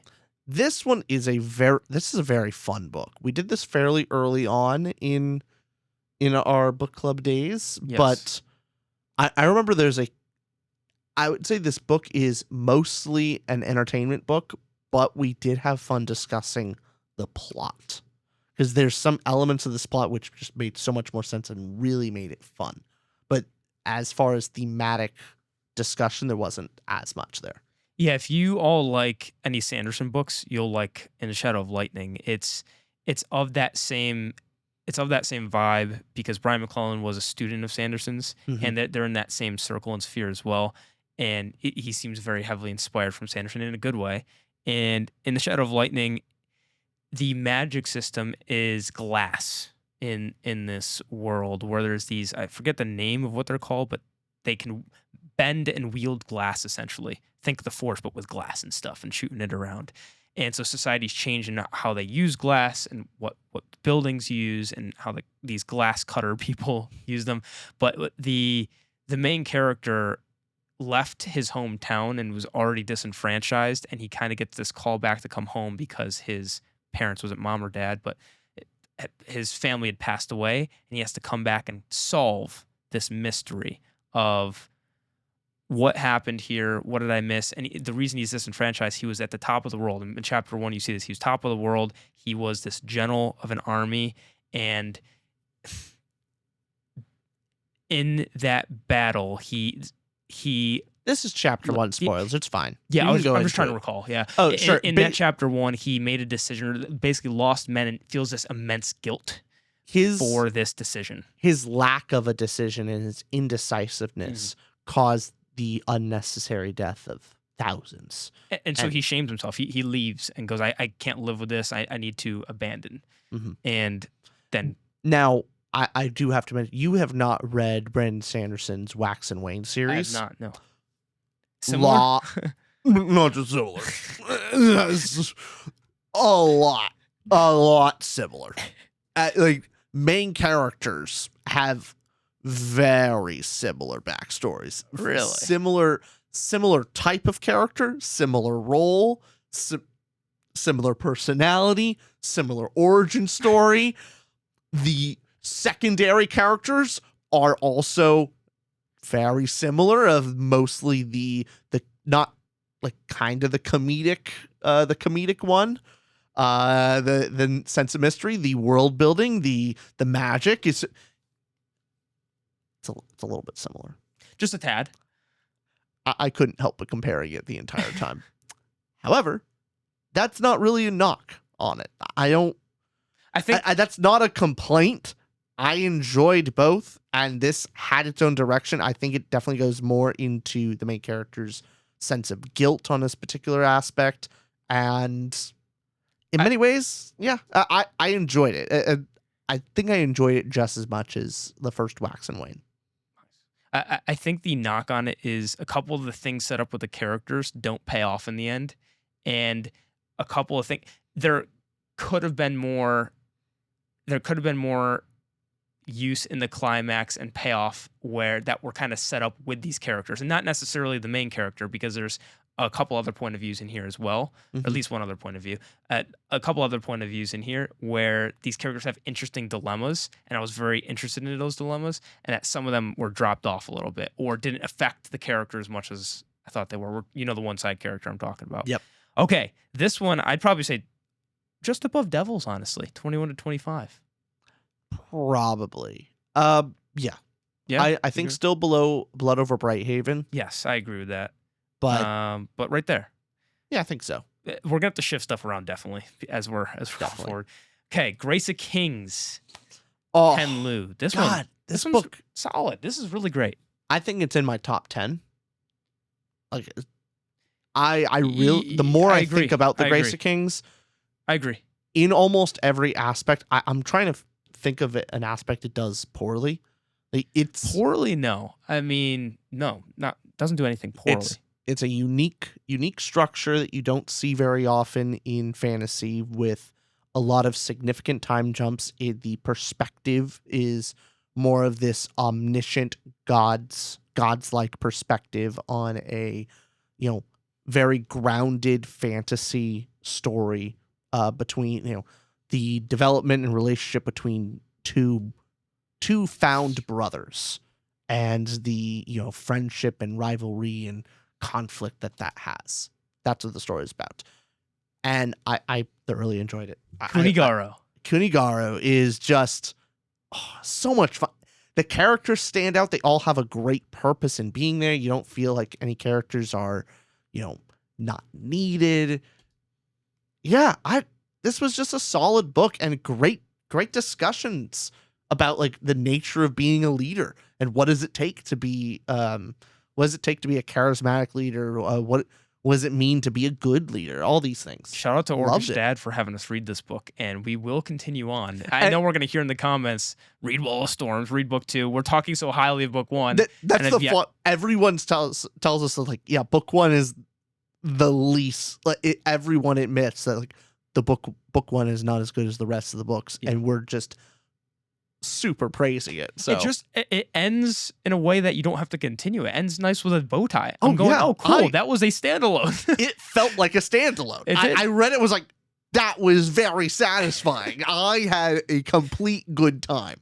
This one is a very fun book. We did this fairly early on in our book club days, Yes. but I remember I would say this book is mostly an entertainment book, but we did have fun discussing the plot, because there's some elements of this plot which just made so much more sense and really made it fun. But as far as thematic discussion, there wasn't as much there. Yeah, if you all like any Sanderson books, you'll like In the Shadow of Lightning. It's of that same vibe, because Brian McClellan was a student of Sanderson's, Mhm. and they're in that same circle and sphere as well. And he seems very heavily inspired from Sanderson in a good way. And In the Shadow of Lightning, the magic system is glass in this world, where there's these, I forget the name of what they're called, but they can bend and wield glass essentially. Think the Force, but with glass and stuff and shooting it around. And so society's changing how they use glass and what buildings use and how these glass cutter people use them. But the main character left his hometown and was already disenfranchised, and he kind of gets this call back to come home because his parents, wasn't mom or dad, but his family had passed away, and he has to come back and solve this mystery of what happened here, what did I miss? And the reason he's disenfranchised, he was at the top of the world. In chapter 1, you see this. He was top of the world. He was this general of an army, and in that battle, he This is chapter 1 spoilers. It's fine. Yeah, I'm just trying to recall. Yeah. Oh, sure. In that chapter 1, he made a decision, basically lost men, and feels this immense guilt for this decision. His lack of a decision and his indecisiveness caused the unnecessary death of thousands. And so he shames himself. He leaves and goes, I can't live with this. I need to abandon. Mhm. And then... Now, I do have to mention, you have not read Brandon Sanderson's Wax and Wayne series. I have not, no. Similar? Not just similar. A lot similar. Like, main characters have very similar backstories. Really? Similar type of character, similar role, similar personality, similar origin story. The secondary characters are also very similar, of mostly the not like kind of the comedic one. The sense of mystery, the world building, the magic is it's a little bit similar. Just a tad. I couldn't help but comparing it the entire time. However, that's not really a knock on it. I think that's not a complaint. I enjoyed both, and this had its own direction. I think it definitely goes more into the main character's sense of guilt on this particular aspect, and in many ways, yeah, I enjoyed it. I think I enjoyed it just as much as the first Wax and Wayne. I think the knock on it is a couple of the things set up with the characters don't pay off in the end, and a couple of things there could have been more. There could have been more use in the climax and payoff where that were kind of set up with these characters, and not necessarily the main character, because there's a couple other point of views in here as well, or at least one other point of view. A couple other point of views in here where these characters have interesting dilemmas, and I was very interested in those dilemmas, and that some of them were dropped off a little bit or didn't affect the character as much as I thought they were. You know, the one side character I'm talking about. Yep. Okay, this one I'd probably say just above Devils, honestly, 21 to 25. Probably. Yeah. Yeah, I think still below Blood Over Brighthaven, yes, I agree with that. but But right there, yeah, I think so. we're gonna have to shift stuff around definitely as we're going forward. Okay, Grace of Kings, Oh, Ken Liu. This God, this one's book, solid. This is really great. I think it's in my top 10. Like, I really, the more I agree. think about the I Grace agree. of Kings, I agree. in almost every aspect, I'm trying to think of it, an aspect it does poorly. Like, it's Poorly, no. I mean, no, not doesn't do anything poorly. it's a unique structure that you don't see very often in fantasy, with a lot of significant time jumps. The perspective is more of this omniscient gods-like perspective on a, very grounded fantasy story, between, the development and relationship between two found brothers, and the, friendship and rivalry and conflict that has. That's what the story is about. And I thoroughly enjoyed it. Kunigaro is just so much fun. The characters stand out. They all have a great purpose in being there. You don't feel like any characters are, not needed. Yeah, this was just a solid book, and great discussions about, like, the nature of being a leader, and what does it take to be a charismatic leader? What does it mean to be a good leader? All these things. Shout out to Loved Orcish it. Dad for having us read this book, and we will continue on. I know we're going to hear in the comments, read Wall of Storms, read book 2. We're talking so highly of book 1. That's and the flaw. Everyone tells us that, like, yeah, book 1 is the least. Like, everyone admits that, like, the book 1 is not as good as the rest of the books, and we're just super praising it. So it ends in a way that you don't have to continue. It ends nice with a bow tie. Oh, I'm going, yeah. Cool. That was a standalone. It felt like a standalone. It did. I read it, was like, that was very satisfying. I had a complete good time.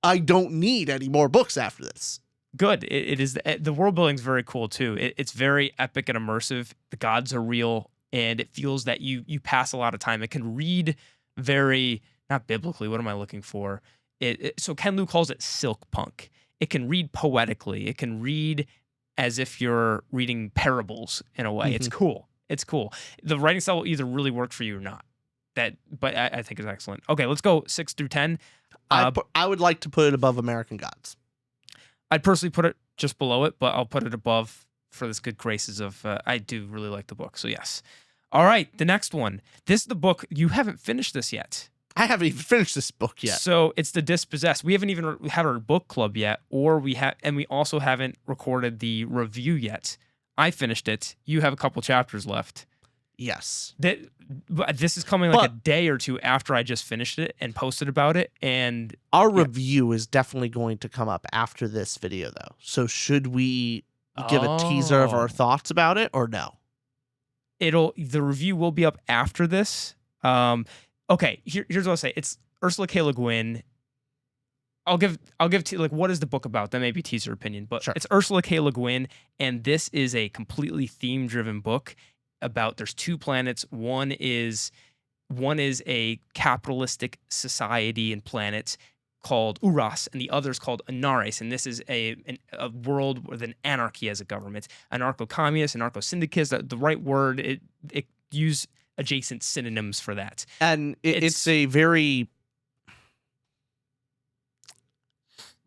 I don't need any more books after this. Good. It is the world building is very cool too. It's very epic and immersive. The gods are real, and it feels that you pass a lot of time. It can read very, not biblically. What am I looking for? So Ken Liu calls it silk punk. It can read poetically. It can read as if you're reading parables in a way. It's cool. It's cool. The writing style will either really work for you or not. But I think it's excellent. Okay, let's go 6 through 10. I would like to put it above American Gods. I'd personally put it just below it, but I'll put it above for this good graces of. I do really like the book, so yes. All right, the next one. This is the book. You haven't finished this yet. I haven't even finished this book yet. So it's the Dispossessed. We haven't even had our book club yet, and we also haven't recorded the review yet. I finished it. You have a couple chapters left. Yes. This is coming like a day or two after I just finished it and posted about it. And our review is definitely going to come up after this video, though. So should we give a teaser of our thoughts about it, or no? The review will be up after this. Okay, here's what I'll say. It's Ursula K. Le Guin. I'll give what is the book about? That may be teaser opinion, but It's Ursula K. Le Guin, and this is a completely theme-driven book about there's 2 planets. One is a capitalistic society and planet called Uras, and the other is called Anares, and this is a world with an anarchy as a government. Anarcho-communist, anarcho-syndicist, the right word. It use adjacent synonyms for that. And it's a very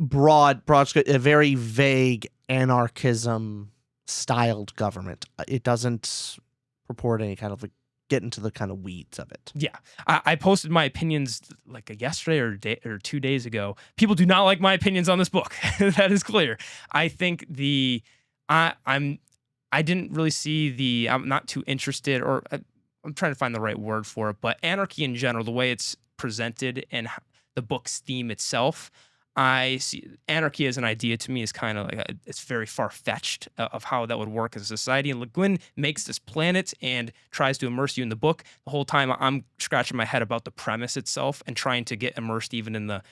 broad, a very vague anarchism styled government. It doesn't purport any kind of, like, get into the kind of weeds of it. Yeah, I posted my opinions like yesterday or 2 days ago. People do not like my opinions on this book. That is clear. I think I didn't really see I'm not too interested, or I'm trying to find the right word for it, but anarchy in general, the way it's presented and the book's theme itself, I see anarchy as an idea to me is kind of like it's very far-fetched of how that would work as a society. And Le Guin makes this planet and tries to immerse you in the book. The whole time I'm scratching my head about the premise itself and trying to get immersed even in the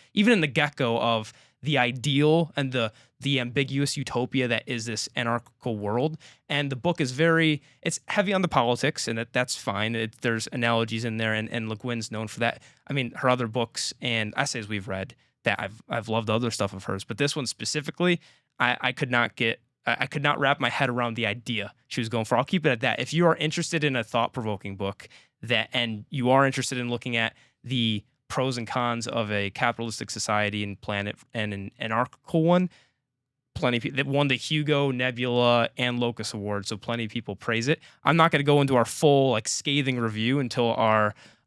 get-go of the ideal and the ambiguous utopia that is this anarchical world. And the book is it's heavy on the politics, and that's fine. There's analogies in there, and Le Guin's known for that. I mean, her other books and essays we've read, that I've loved other stuff of hers, but this one specifically, I could not wrap my head around the idea she was going for. I'll keep it at that. If you are interested in a thought-provoking book and you are interested in looking at the pros and cons of a capitalistic society and planet and an anarchical one, plenty of people that won the Hugo, Nebula, and Locus Awards, so plenty of people praise it. I'm not going to go into our full scathing review until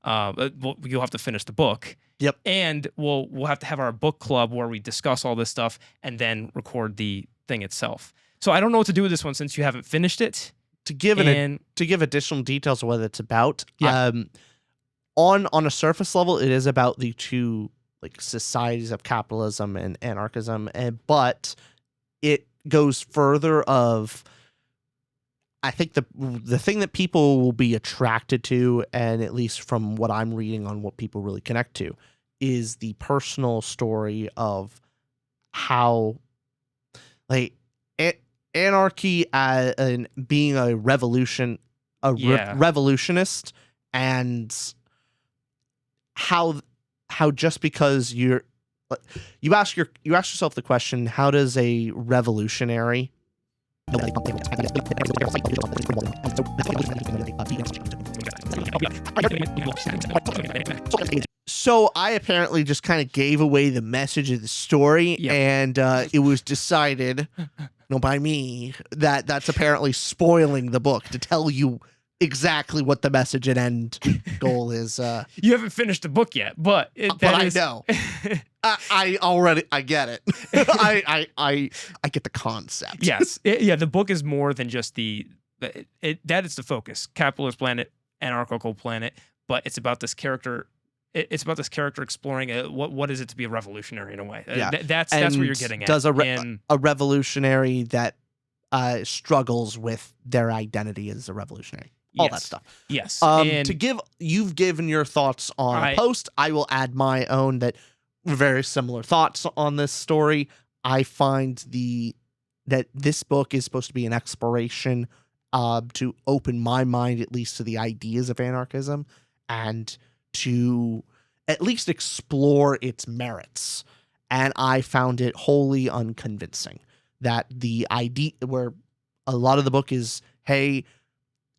you'll have to finish the book. Yep. And we'll have to have our book club where we discuss all this stuff and then record the thing itself. So I don't know what to do with this one since you haven't finished it. To give additional details of what it's about, yeah. On a surface level, it is about the two societies of capitalism and anarchism, but it goes further of, I think the thing that people will be attracted to, and at least from what I'm reading on what people really connect to, is the personal story of how anarchy and being a revolutionist, and how just because you ask yourself the question, how does a revolutionary So I apparently just kind of gave away the message of the story, and it was decided, by me, that that's apparently spoiling the book to tell you exactly what the message and end goal is. You haven't finished the book yet, but I know. I get it. I get the concept. Yes. The book is more than just that is the focus. Capitalist planet, anarchical planet, but it's about this character. It's about this character exploring what is it to be a revolutionary in a way. Yeah. That's where you're getting at. Does a revolutionary that struggles with their identity as a revolutionary. All that stuff. Yes. You've given your thoughts on a post. I will add my own that very similar thoughts on this story. I find that this book is supposed to be an exploration to open my mind at least to the ideas of anarchism and to at least explore its merits. And I found it wholly unconvincing that the idea where a lot of the book is, hey,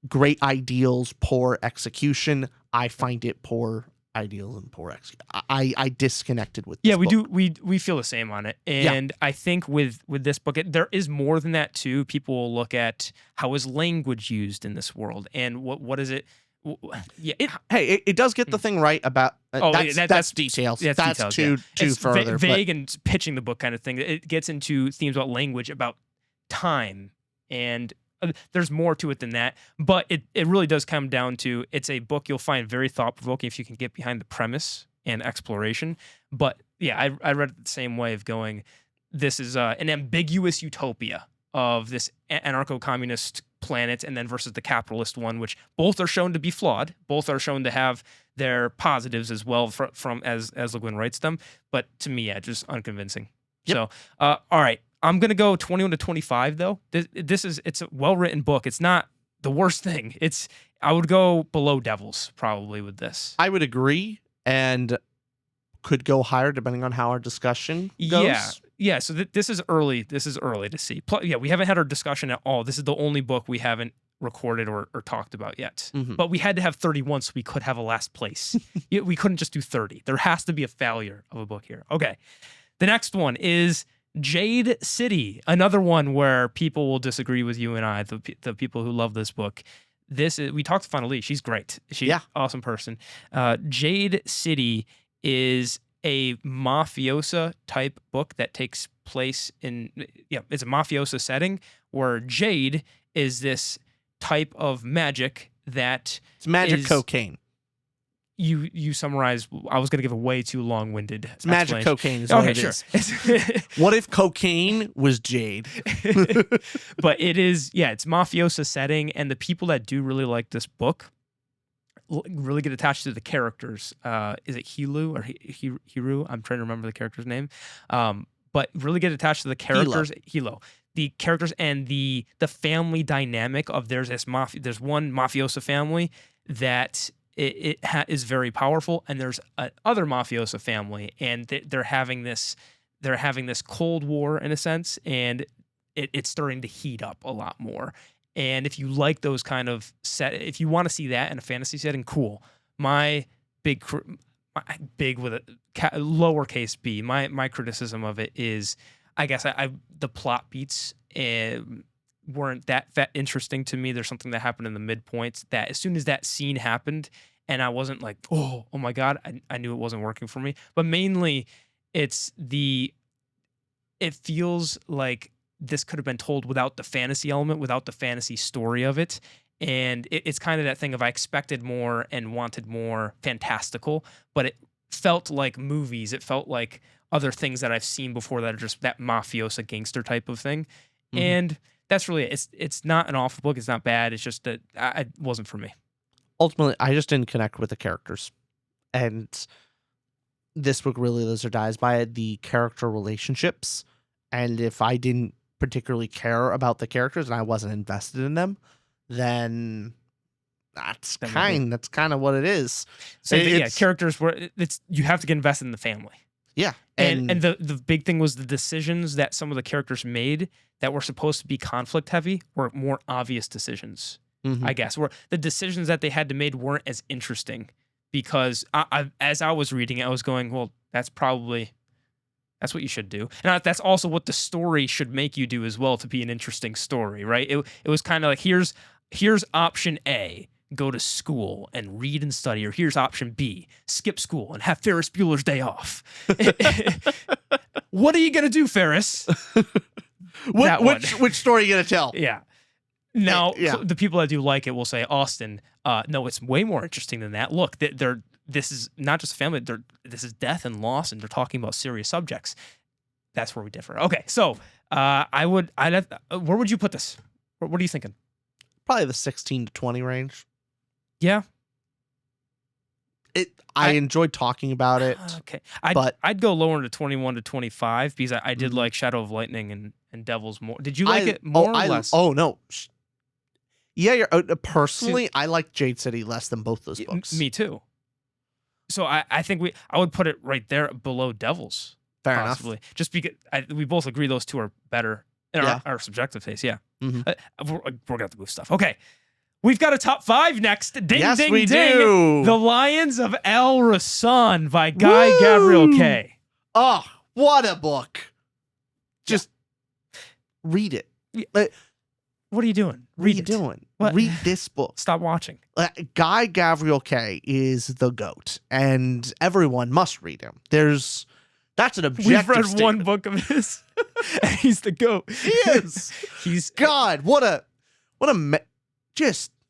great ideals, poor execution. I find it poor ideals and poor execution. I disconnected with this book. We feel the same on it. And I think with this book, there is more than that too. People will look at how is language used in this world and what is it. Yeah. It does get the thing right about that's details. That's details, too further. Vague and pitching the book kind of thing. It gets into themes about language, about time, and there's more to it than that. But it really does come down to it's a book you'll find very thought-provoking if you can get behind the premise and exploration. But yeah, I read it the same way of going, this is an ambiguous utopia of this anarcho-communist planet and then versus the capitalist one, which both are shown to be flawed. Both are shown to have their positives as well from as Le Guin writes them. But to me, just unconvincing. Yep. So, all right. I'm going to go 21 to 25 though. It's a well-written book. It's not the worst thing. I would go below Devils probably with this. I would agree and could go higher depending on how our discussion goes. Yeah. So this is early. This is early to see. We haven't had our discussion at all. This is the only book we haven't recorded or talked about yet. Mm-hmm. But we had to have 31 so we could have a last place. We couldn't just do 30. There has to be a failure of a book here. Okay. The next one is Jade City, another one where people will disagree with you and I, the people who love this book. we talked to Finally. She's great. She's Yeah. awesome person. Jade City is a mafiosa type book that takes place in it's a mafiosa setting where Jade is this type of magic that It's magic is- cocaine. You summarize. I was going to give a way too long-winded. It's magic cocaine. Is what Okay, it sure. is. What if cocaine was Jade? But it is, it's mafiosa setting, and the people that do really like this book really get attached to the characters. Is it Hilu or Hiru? I'm trying to remember the character's name. But really get attached to the characters. Hilo. The characters and the family dynamic of there's one mafiosa family that is very powerful, and there's other mafiosa family, and they're having this Cold War in a sense, and it's starting to heat up a lot more. And if you like those kind of if you want to see that in a fantasy setting, cool. My big with a lowercase b, my criticism of it is, I guess the plot beats weren't that interesting to me. There's something that happened in the midpoints that as soon as that scene happened, and I wasn't like, oh my God, I knew it wasn't working for me. But mainly, it feels like this could have been told without the fantasy element, without the fantasy story of it. And it's kind of that thing of I expected more and wanted more fantastical, but it felt like movies. It felt like other things that I've seen before that are just that mafiosa gangster type of thing. Mm-hmm. And that's really it. It's not an awful book. It's not bad. It's just that it wasn't for me. Ultimately, I just didn't connect with the characters. And this book really lives or dies by the character relationships. And if I didn't particularly care about the characters and I wasn't invested in them, then that's kind of what it is. Characters you have to get invested in the family. Yeah. And the big thing was the decisions that some of the characters made that were supposed to be conflict heavy were more obvious decisions, I guess. Where the decisions that they had to make weren't as interesting because as I was reading it, I was going, well, that's what you should do. And that's also what the story should make you do as well to be an interesting story, right? It was kind of like, here's option A, go to school and read and study, or here's option B, skip school and have Ferris Bueller's Day Off. What are you going to do, Ferris? Which story are you going to tell? Yeah. Now, the people that do like it will say, Austin, no, it's way more interesting than that. Look, this is not just a family. This is death and loss, and they're talking about serious subjects. That's where we differ. Okay, so where would you put this? What are you thinking? Probably the 16 to 20 range. Yeah. I enjoyed talking about it. Okay. I'd go lower into 21 to 25 because I did like Shadow of Lightning and Devil's more. Did you like it more or less? Oh, no. Yeah, personally, I like Jade City less than both those books. Me too. So I think I would put it right there below Devils. Fair possibly. enough. Just because we both agree those two are better in our subjective taste. Yeah. Mm-hmm. We're gonna have to move stuff. Okay. We've got a top 5 next. Ding, yes, ding, we ding. do. The Lions of Al-Rassan by Guy Gabriel Kay. Oh, what a book. Just read it. What are you doing? Read this book. Stop watching. Guy Gabriel Kay is the GOAT, and everyone must read him. That's an objective We've read statement. one book of his, and he's the GOAT. He is. God,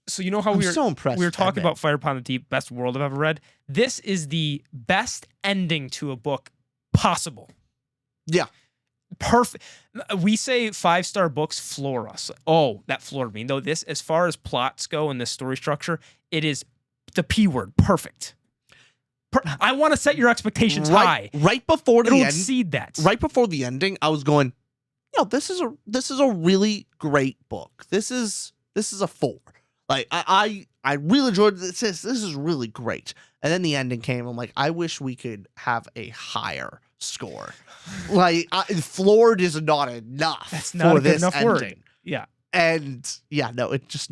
So you know how I'm so impressed. We were talking about Fire Upon the Deep, best world I've ever read. This is the best ending to a book possible. Yeah. Perfect. We say 5-star books floor us. Oh, that floored me. No, this, as far as plots go and this story structure, it is the P word. Perfect. I want to set your expectations high. Right before the It'll end. exceed that. Right before the ending, I was going, this is a really great book. This is a 4. Like I really enjoyed this. This is really great. And then the ending came. I'm like, I wish we could have a higher score. Like floored is not enough. That's not a good enough ending. word. Yeah. And it just,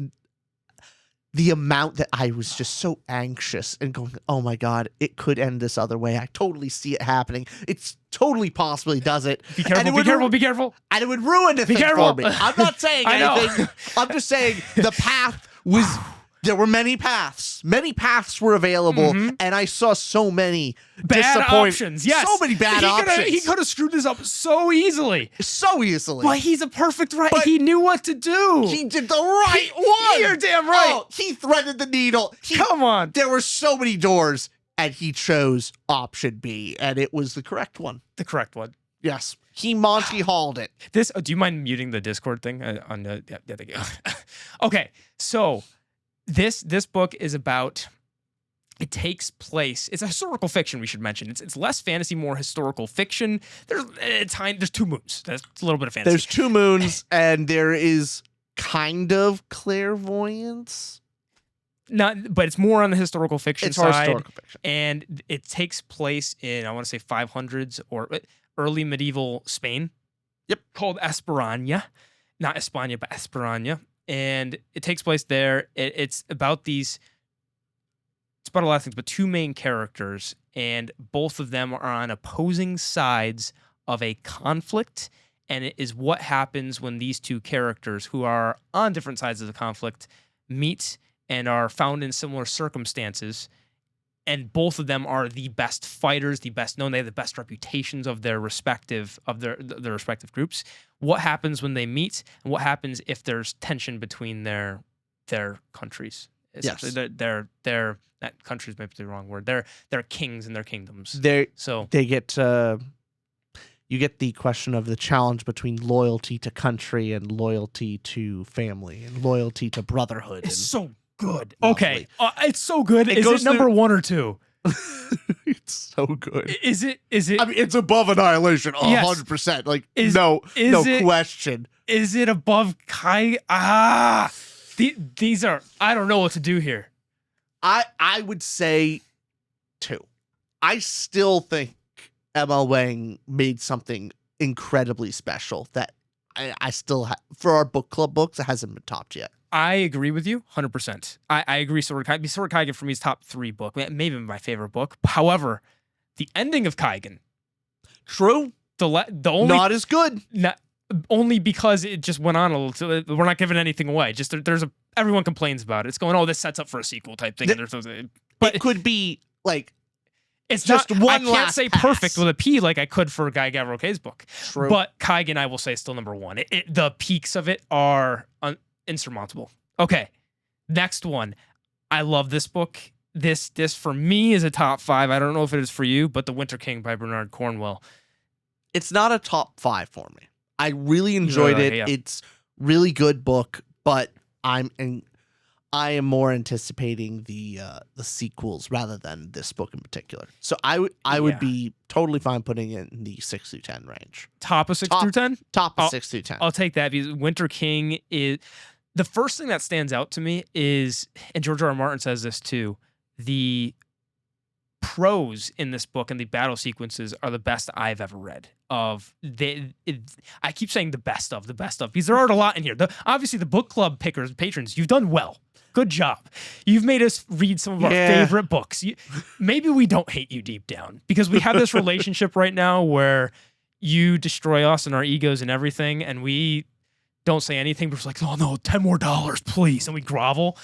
the amount that I was just so anxious and going, oh my God, it could end this other way. I totally see it happening. It's totally possibly does it. Be careful, be careful. And it would ruin the thing for me. I'm not saying anything. I'm just saying the path was There were many paths. Many paths were available, and I saw so many bad options. Yes. So many bad options. He could have screwed this up so easily. So easily. But he's a perfect he knew what to do. He did the right one. You're damn right. Oh, he threaded the needle. Come on. There were so many doors, and he chose option B, and it was the correct one. The correct one. Yes. He Monty Hall'd it. Do you mind muting the Discord thing? On the yeah, there you go. Okay, so this book is about. It takes place. It's a historical fiction. We should mention. It's less fantasy, more historical fiction. There's 2 moons. That's a little bit of fantasy. There's 2 moons, and there is kind of clairvoyance. But it's more on the historical fiction side. It's historical fiction, and it takes place in I want to say 500s or early medieval Spain. Yep. Called Esperania. Not España, but Esperania. And it takes place there. It's about these... It's about a lot of things, but 2 main characters, and both of them are on opposing sides of a conflict, and it is what happens when these 2 characters, who are on different sides of the conflict, meet and are found in similar circumstances, and both of them are the best fighters, the best known. They have the best reputations of their respective their respective groups. What happens when they meet, and what happens if there's tension between their countries? Essentially, yes. Their that countries might be the wrong word. They're kings in their kingdoms. They get you get the question of the challenge between loyalty to country and loyalty to family and loyalty to brotherhood. It's so good. Lovely. Okay, it's so good. Is it number 1 or 2? It's so good. Is it? I mean, it's above Annihilation, 100%. Like, no question. Is it above Kai? These are. I don't know what to do here. I would say 2. I still think ML Wang made something incredibly special that I still have. For our book club books, it hasn't been topped yet. I agree with you 100%. I agree. Sword of Kaigen for me is top 3 book, maybe my favorite book. However, the ending of Kaigen, true. The only not as good. Only because it just went on a little. We're not giving anything away. Just everyone complains about it. It's going, this sets up for a sequel type thing. But it could be like it's just not, one. I can't say pass. Perfect with a P like I could for Guy Gavroquet's book. True. But Kaigen, I will say, is still number 1. The peaks of it are insurmountable. Okay, next one. I love this book. This for me is a top 5. I don't know if it is for you, but The Winter King by Bernard Cornwell. It's not a top 5 for me. I really enjoyed it. Yeah. It's really good book, but I am more anticipating the sequels rather than this book in particular. So I would be totally fine putting it in the 6 through 10 range. Top of 6 through 10? Top of 6 through 10. I'll take that because Winter King is the first thing that stands out to me is, and George R. R. Martin says this too, the prose in this book and the battle sequences are the best I've ever read. I keep saying the best of because there aren't a lot in here. Obviously, the book club pickers, patrons, you've done well. Good job. You've made us read some of our favorite books. Maybe we don't hate you deep down because we have this relationship right now where you destroy us and our egos and everything, and we don't say anything, but it's like, oh no, $10 more, please. And we grovel.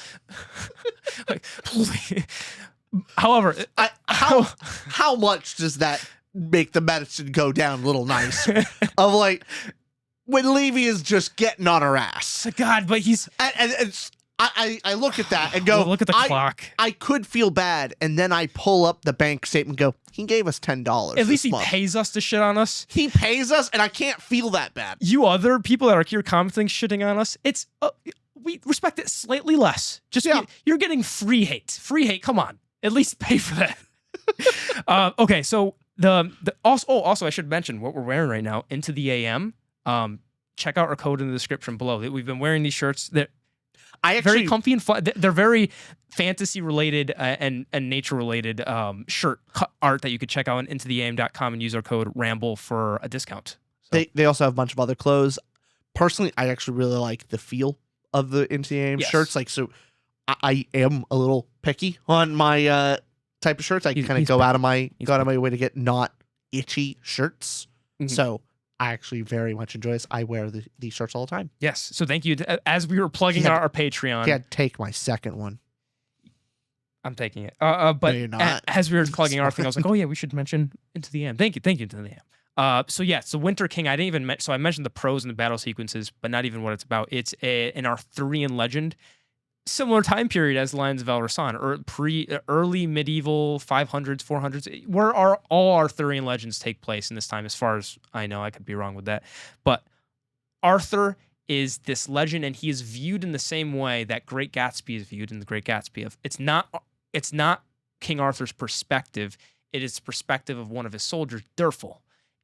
Like, please. However, how much does that make the medicine go down a little nicer? Of like, when Levy is just getting on her ass. God, but he's... I look at that and go, look at the clock. I could feel bad, and then I pull up the bank statement and go, he gave us $10. At least he pays us to shit on us. He pays us, and I can't feel that bad. You other people that are here commenting shitting on us, it's we respect it slightly less. Just you're getting free hate. Free hate, come on. At least pay for that. Okay, so also I should mention what we're wearing right now, Into the AM. Check out our code in the description below. We've been wearing these shirts. They're very comfy and fun. They're very fantasy related and nature related shirt art that you could check out on intotheam.com and use our code Ramble for a discount. So. They also have a bunch of other clothes. Personally, I actually really like the feel of the Into the AM shirts. Like, so I am a little picky on my type of shirts. I kind of go out of my way to get not itchy shirts. Mm-hmm. So I actually very much enjoy this. I wear these shirts all the time. Yes. So thank you. As we were plugging our Patreon. Yeah, take my second one. I'm taking it. But you're not. as we were plugging our thing, I was like, oh yeah, we should mention Into the Am. Thank you, Into the Am. So Winter King, I didn't even mention. So I mentioned the prose and the battle sequences, but not even what it's about. It's an Arthurian legend, similar time period as Lions of Al-Rassan, or early medieval 500s, 400s, where all Arthurian legends take place in this time, as far as I know. I could be wrong with that, but Arthur is this legend, and he is viewed in the same way that Great Gatsby is viewed in the Great Gatsby. It's not King Arthur's perspective. It is the perspective of one of his soldiers, Derfel.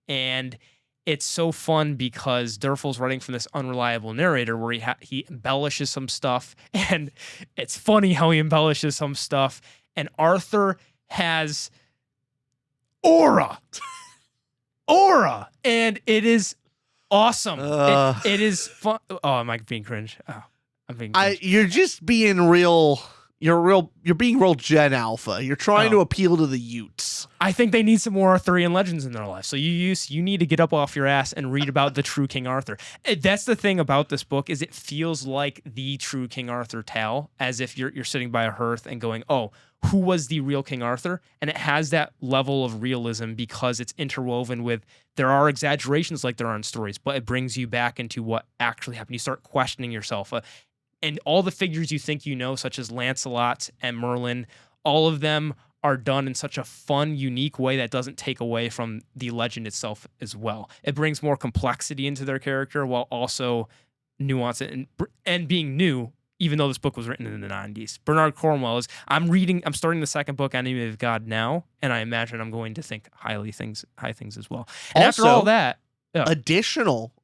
And it's so fun because Derfel's writing from this unreliable narrator where he embellishes some stuff, and it's funny how he embellishes some stuff. And Arthur has aura, and it is awesome. It is fun. Oh, am I being cringe? Oh, I'm being cringe. You're just being real. You're being real Gen Alpha. You're trying to appeal to the Utes. I think they need some more Arthurian legends in their life. So you need to get up off your ass and read about the true King Arthur. That's the thing about this book, is it feels like the true King Arthur tale, as if you're sitting by a hearth and going, oh, who was the real King Arthur? And it has that level of realism because it's interwoven with, there are exaggerations like there are in stories, but it brings you back into what actually happened. You start questioning yourself. And all the figures you think you know, such as Lancelot and Merlin, all of them are done in such a fun, unique way that doesn't take away from the legend itself as well. It brings more complexity into their character while also nuance it and being new, even though this book was written in the 90s. Bernard Cornwell I'm starting the second book, Enemy of God, now, and I imagine I'm going to think high things as well. And also, after all that, additional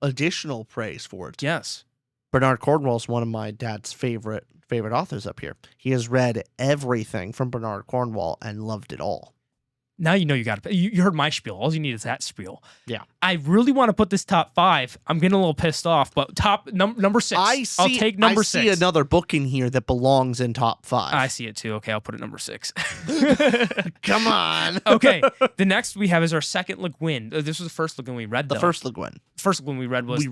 praise for it. Yes. Bernard Cornwell is one of my dad's favorite authors up here. He has read everything from Bernard Cornwell and loved it all. Now you know you heard my spiel. All you need is that spiel. Yeah. I really want to put this top 5. I'm getting a little pissed off, but number 6. I'll take number 6. I see another book in here that belongs in top 5. I see it too. Okay, I'll put it number 6. Come on. Okay, the next we have is our second Le Guin. This was the first Le Guin we read, though. The first Le Guin. First Le Guin we read was...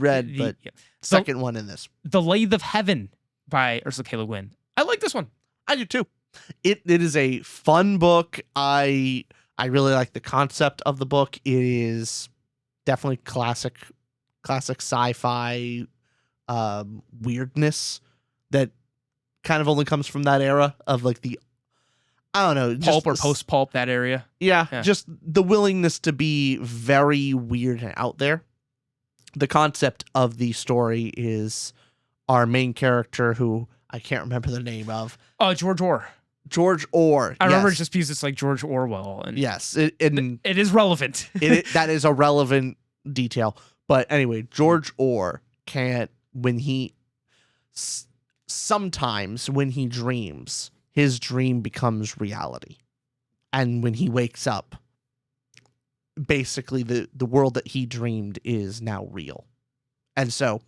second one in this. The Lathe of Heaven by Ursula K. Le Guin. I like this one. I do too. It is a fun book. I really like the concept of the book. It is definitely classic sci-fi weirdness that kind of only comes from that era of like the, I don't know, pulp or post-pulp, that area. Yeah, just the willingness to be very weird and out there. The concept of the story is our main character, who I can't remember the name of. George Orr. George Orr. I remember just because it's like George Orwell. And yes. It is relevant. That is a relevant detail. But anyway, George Orr sometimes when he dreams, his dream becomes reality. And when he wakes up, basically the world that he dreamed is now real. And so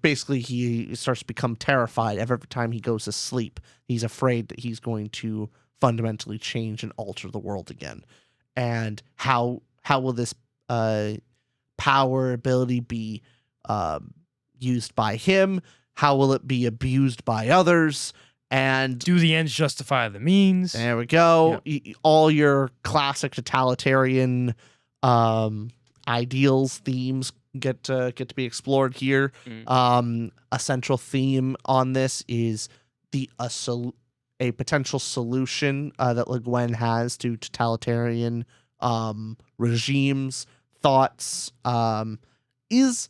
basically he starts to become terrified every time he goes to sleep. He's afraid that he's going to fundamentally change and alter the world again. And how will this power ability be used by him? How will it be abused by others? And do the ends justify the means? There we go. Yep. All your classic totalitarian ideals, themes get to be explored here. A central theme on this is a potential solution that Le Guin has to totalitarian regimes, thoughts, is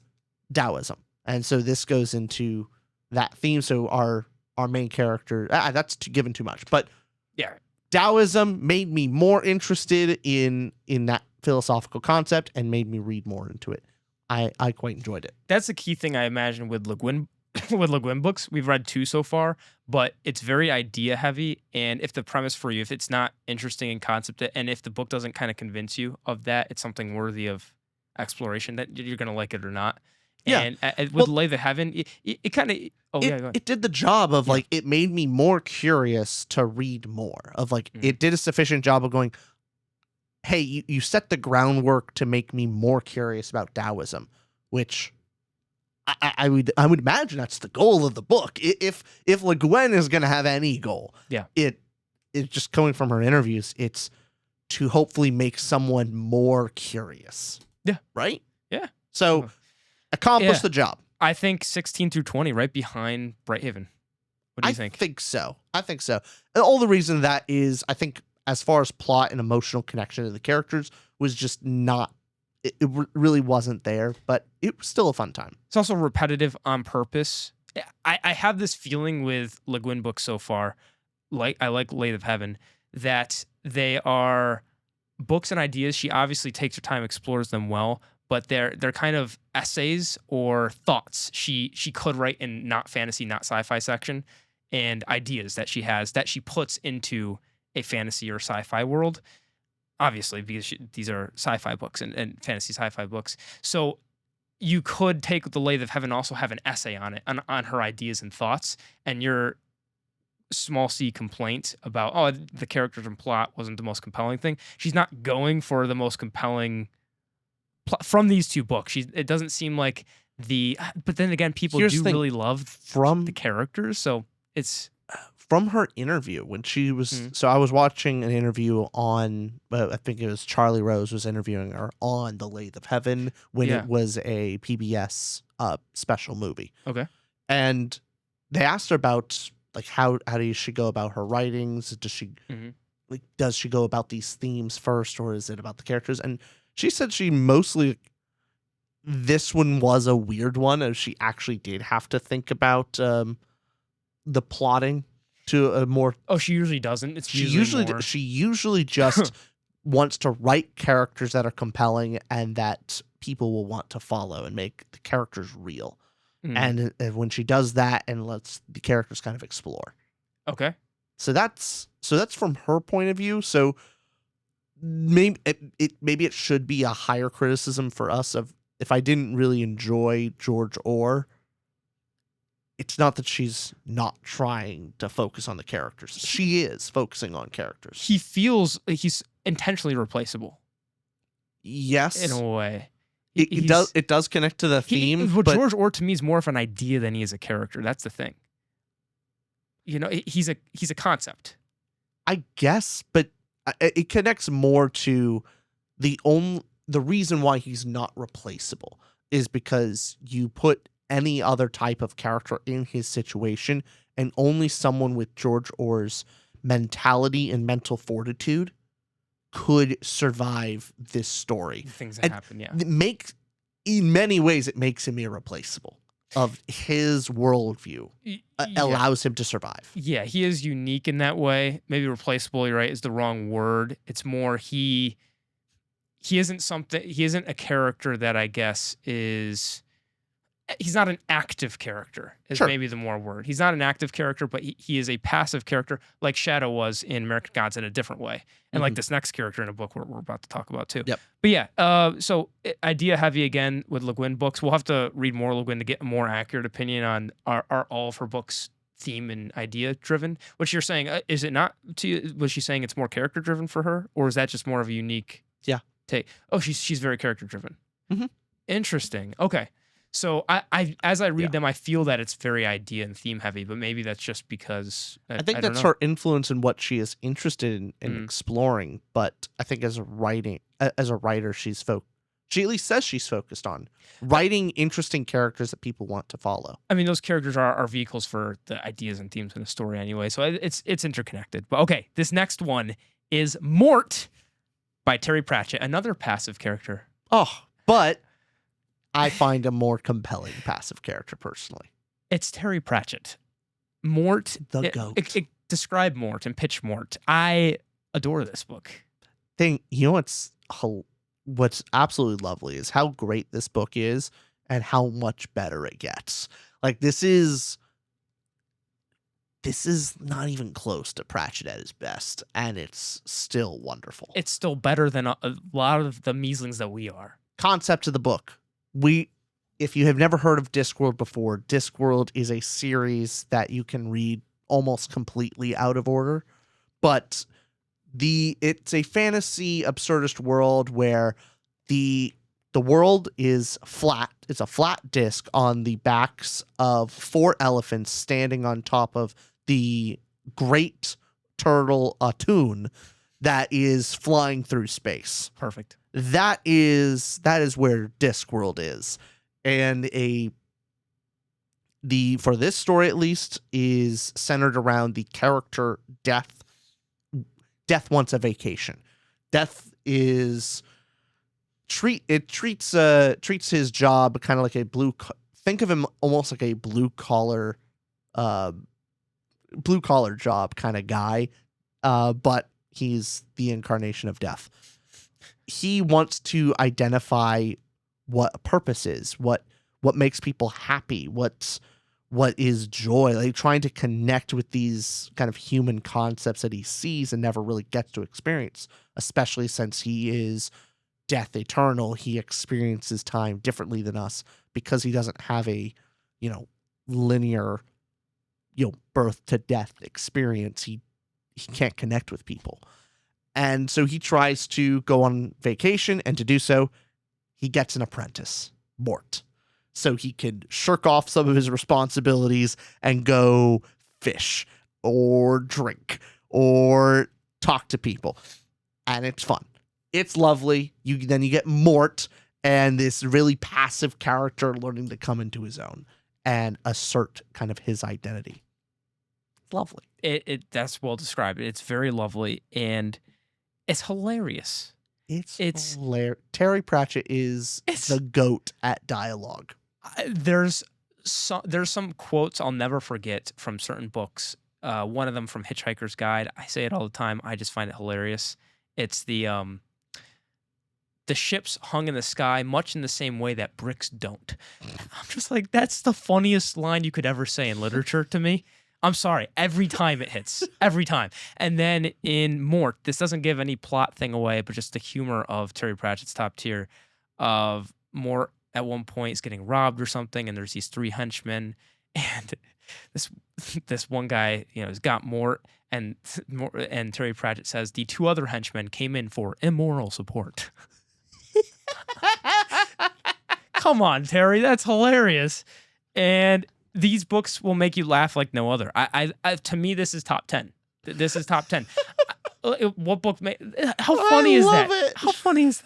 Taoism. And so this goes into that theme. So our main character, that's given too much, but yeah, Taoism made me more interested in that philosophical concept and made me read more into it. I quite enjoyed it. That's the key thing I imagine with Le Guin with Le Guin books. We've read 2 so far, but it's very idea heavy. And if the premise for you, if it's not interesting in concept, and if the book doesn't kind of convince you of that, it's something worthy of exploration, that you're going to like it or not. Yeah. And with Lathe of Heaven, it kind of... It did the job of like, it made me more curious to read more of like, it did a sufficient job of going, hey, you set the groundwork to make me more curious about Taoism, which I would imagine that's the goal of the book. If Le Guin is going to have any goal, it's just coming from her interviews. It's to hopefully make someone more curious. Yeah. Right. Yeah. So accomplish the job. I think 16 through 20, right behind Brighthaven. What do you think? I think so. And all the reason that is, I think, as far as plot and emotional connection to the characters was just not. It really wasn't there, but it was still a fun time. It's also repetitive on purpose. I have this feeling with Le Guin books so far, like I like Lathe of Heaven, that they are books and ideas. She obviously takes her time, explores them well, but they're kind of essays or thoughts she could write in not fantasy, not sci-fi section, and ideas that she has that she puts into a fantasy or sci-fi world. Obviously, because these are sci-fi books and fantasy sci-fi books. So you could take the Lathe of Heaven, also have an essay on it, on her ideas and thoughts, and your small c complaint about, the characters and plot wasn't the most compelling thing. She's not going for the most compelling plot from these two books. It doesn't seem like but then again, people really love the characters, so it's... From her interview when she was, so I was watching an interview on, I think it was Charlie Rose was interviewing her on the Lathe of Heaven when it was a PBS special movie. Okay. And they asked her about like how does she go about her writings? Does she does she go about these themes first, or is it about the characters? And she said she mostly, this one was a weird one, as she actually did have to think about the plotting. To a more she usually doesn't. She usually just wants to write characters that are compelling and that people will want to follow and make the characters real. And when she does that and lets the characters kind of explore. Okay. So that's from her point of view. So maybe it should be a higher criticism for us of if I didn't really enjoy George Orr. It's not that she's not trying to focus on the characters. She is focusing on characters. He feels like he's intentionally replaceable. Yes. In a way. It does connect to the theme. But George Orr to me is more of an idea than he is a character. That's the thing. You know, he's a concept. I guess, but it connects more to the reason why he's not replaceable is because you put any other type of character in his situation, and only someone with George Orr's mentality and mental fortitude could survive this story. Things that happen, yeah. In many ways, it makes him irreplaceable. Of his worldview allows him to survive. Yeah, he is unique in that way. Maybe replaceable, you're right, is the wrong word. It's more he isn't a character that I guess is... He's not an active character, is maybe the more word. He's not an active character, but he is a passive character, like Shadow was in American Gods in a different way. And like this next character in a book we're about to talk about too. Yep. But yeah, so idea heavy again with Le Guin books. We'll have to read more Le Guin to get a more accurate opinion on are all of her books theme and idea driven. What you're saying, is it not was she saying it's more character driven for her? Or is that just more of a unique take? Oh, she's very character driven. Interesting. Okay. So I as I read them, I feel that it's very idea and theme heavy, but maybe that's just because I think that's her influence and what she is interested in exploring. But I think as a writer, she at least says she's focused on writing interesting characters that people want to follow. I mean, those characters are vehicles for the ideas and themes in a story anyway, so it's interconnected. But okay, this next one is Mort by Terry Pratchett, another passive character. Oh, but I find a more compelling passive character personally. It's Terry Pratchett. Mort. The GOAT. Describe Mort and pitch Mort. I adore this book. You know what's absolutely lovely is how great this book is and how much better it gets. Like this is not even close to Pratchett at his best, and it's still wonderful. It's still better than a lot of the measlings that we are. Concept of the book. If you have never heard of Discworld before, Discworld is a series that you can read almost completely out of order, but it's a fantasy absurdist world where the The world is flat. It's a flat disc on the backs of 4 elephants standing on top of the great turtle Atun that is flying through space. Perfect. That is where Discworld is. And for this story at least is centered around the character Death. Death wants a vacation. Death is treats his job kind of like a think of him almost like a blue collar job kind of guy, but he's the incarnation of death. He wants to identify what a purpose is, what makes people happy, what is joy, like trying to connect with these kind of human concepts that he sees and never really gets to experience, especially since he is death eternal. He experiences time differently than us because he doesn't have a, linear, birth to death experience. He can't connect with people. And so he tries to go on vacation, and to do so, he gets an apprentice, Mort. So he can shirk off some of his responsibilities and go fish or drink or talk to people. And it's fun. It's lovely. Then you get Mort and this really passive character learning to come into his own and assert kind of his identity. It's lovely. That's well described. It's very lovely and it's hilarious. It's hilarious. Terry Pratchett is the GOAT at dialogue. There's some quotes I'll never forget from certain books. One of them from Hitchhiker's Guide. I say it all the time. I just find it hilarious. It's the ships hung in the sky much in the same way that bricks don't. I'm just like, that's the funniest line you could ever say in literature to me. I'm sorry. Every time it hits. Every time. And then in Mort, this doesn't give any plot thing away, but just the humor of Terry Pratchett's top tier of Mort at one point is getting robbed or something, and there's these 3 henchmen, and this one guy, has got Mort, and Terry Pratchett says the 2 other henchmen came in for immoral support. Come on, Terry, that's hilarious. And these books will make you laugh like no other. I to me, this is top 10. This is top 10. What book how funny is that? It. How funny is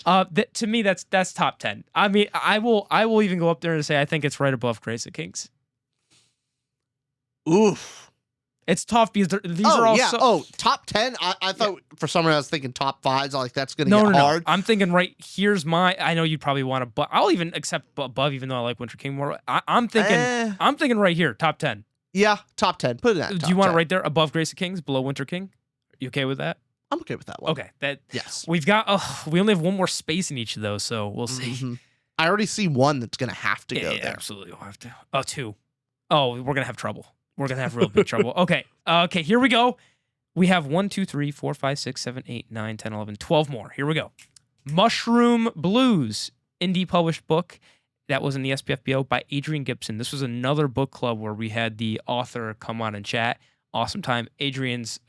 that? To me, that's top 10. I mean, I will even go up there and say I think it's right above Grace of Kings. Oof. It's tough because these are all top 10. I thought for some reason I was thinking top 5. So like that's gonna get hard. I'm thinking here's my. I know you'd probably want to, but I'll even accept above, even though I like Winter King more. I'm thinking right here, top 10. Yeah, top 10. Put it at. Do you want it right there above Grace of Kings, below Winter King? You okay with that? I'm okay with that one. Okay, yes. We've got. We only have one more space in each of those, so we'll see. Mm-hmm. I already see one that's gonna have to go there. Absolutely, we'll have to. Oh, 2. Oh, we're gonna have trouble. We're gonna have real big trouble. Okay. Here we go. We have 1, 2, 3, 4, 5, 6, 7, 8, 9, 10, 11, 12 more. Here we go. Mushroom Blues, indie published book that was in the SPFBO by Adrian Gibson. This was another book club where we had the author come on and chat. Awesome time. Adrian's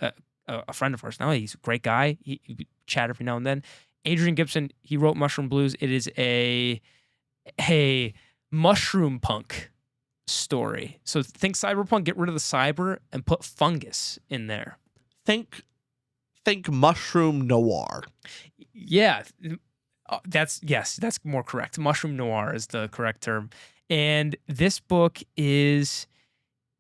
a friend of ours now. He's a great guy. He chat every now and then. Adrian Gibson, he wrote Mushroom Blues. It is a mushroom punk story. So think cyberpunk, get rid of the cyber and put fungus in there. Think mushroom noir. Yeah. That's more correct. Mushroom noir is the correct term. And this book is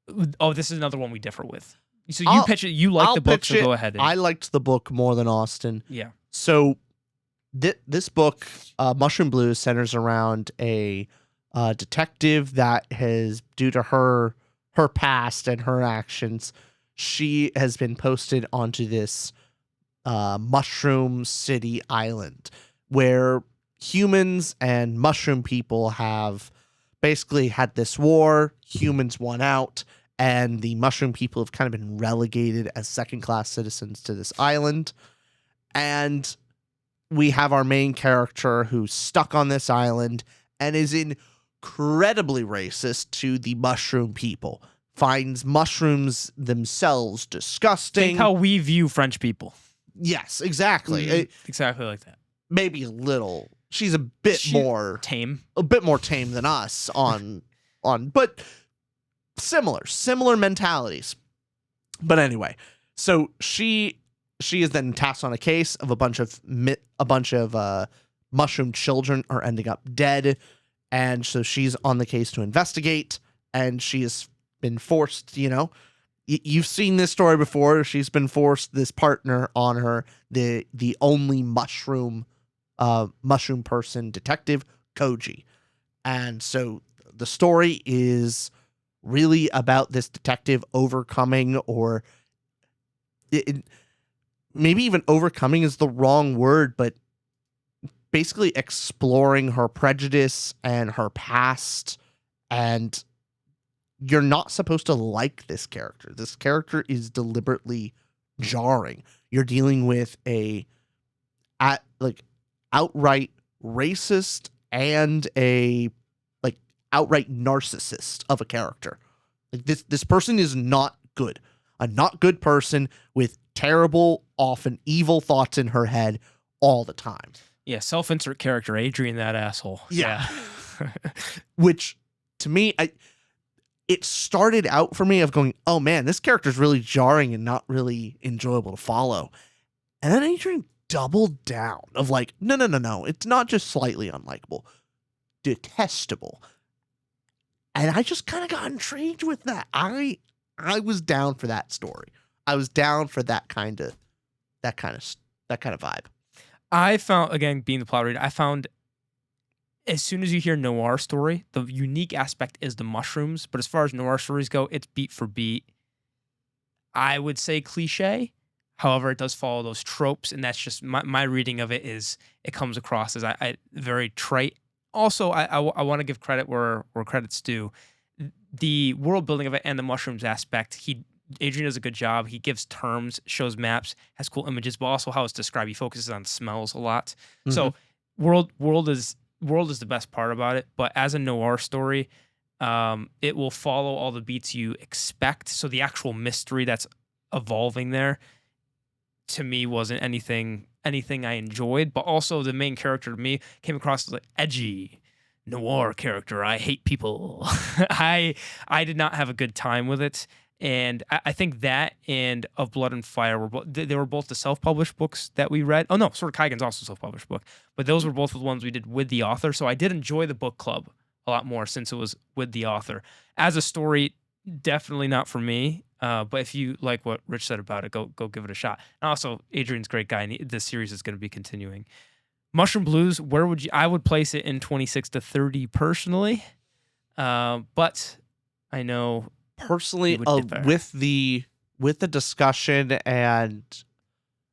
this is another one we differ with. So you pitch it, you like the book, so go ahead. I liked the book more than Austin. Yeah. So this book, Mushroom Blues, centers around a detective that has, due to her past and her actions, she has been posted onto this mushroom city island where humans and mushroom people have basically had this war. Humans won out, and the mushroom people have kind of been relegated as second-class citizens to this island. And we have our main character who's stuck on this island and is incredibly racist to the mushroom people. Finds mushrooms themselves disgusting. Think how we view French people. Yes, exactly. Exactly like that. Maybe a little she's a bit more tame, than us but similar mentalities. But anyway, so she is then tasked on a case of a bunch of mushroom children are ending up dead, and so she's on the case to investigate, and she has been forced, you've seen this story before. She's been forced this partner on her, the only mushroom person, Detective Koji. And so the story is really about this detective overcoming, or maybe even overcoming is the wrong word, but basically exploring her prejudice and her past. And you're not supposed to like this character. This character is deliberately jarring. You're dealing with outright racist and a outright narcissist of a character. Like this person is not good. A not good person with terrible, often evil thoughts in her head all the time. Yeah, self-insert character, Adrian, that asshole. Yeah. Which, to me, it started out for me of going, oh man, this character's really jarring and not really enjoyable to follow. And then Adrian doubled down of like, no. It's not just slightly unlikable. Detestable. And I just kind of got intrigued with that. I was down for that story. I was down for that kind of vibe. I found, again, being the plot reader, I found as soon as you hear noir story, the unique aspect is the mushrooms. But as far as noir stories go, it's beat for beat. I would say cliche. However, it does follow those tropes, and that's just my reading of it. Is it comes across as very trite. Also, I want to give credit where credit's due. The world building of it and the mushrooms aspect, Adrian does a good job. He gives terms, shows maps, has cool images, but also how it's described. He focuses on smells a lot. Mm-hmm. So world is the best part about it. But as a noir story, it will follow all the beats you expect. So the actual mystery that's evolving there, to me, wasn't anything I enjoyed. But also the main character to me came across as like edgy noir character. I hate people. I did not have a good time with it. And I think that and Of Blood and Fire they were both the self-published books that we read. Oh no, Sword of Kaigen's also a self-published book, but those were both the ones we did with the author. So I did enjoy the book club a lot more since it was with the author. As a story, definitely not for me. But if you like what Rich said about it, go give it a shot. And also, Adrian's a great guy, and the series is going to be continuing. Mushroom Blues, I would place it in 26 to 30 personally, but I know. Personally, with the discussion and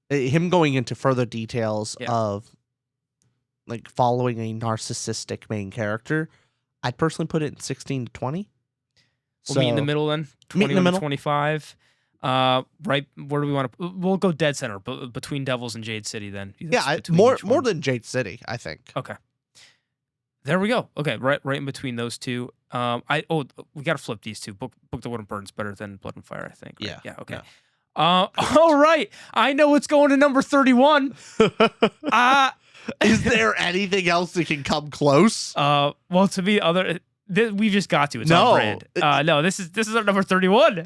him going into further details of like following a narcissistic main character, I'd personally put it in 16 to 20. We'll meet in the middle then. 21 to 25. Right, where do we want to? We'll go dead center, between Devils and Jade City then. More than Jade City, I think. Okay. There we go. Okay, right in between those two. We gotta flip these two. Book the Wood and Burn's better than Blood and Fire, I think. Right? Yeah. Okay. Yeah. All right. I know it's going to number 31. Is there anything else that can come close? Well, to me, we've just got to. It's on brand. No, this is our number 31.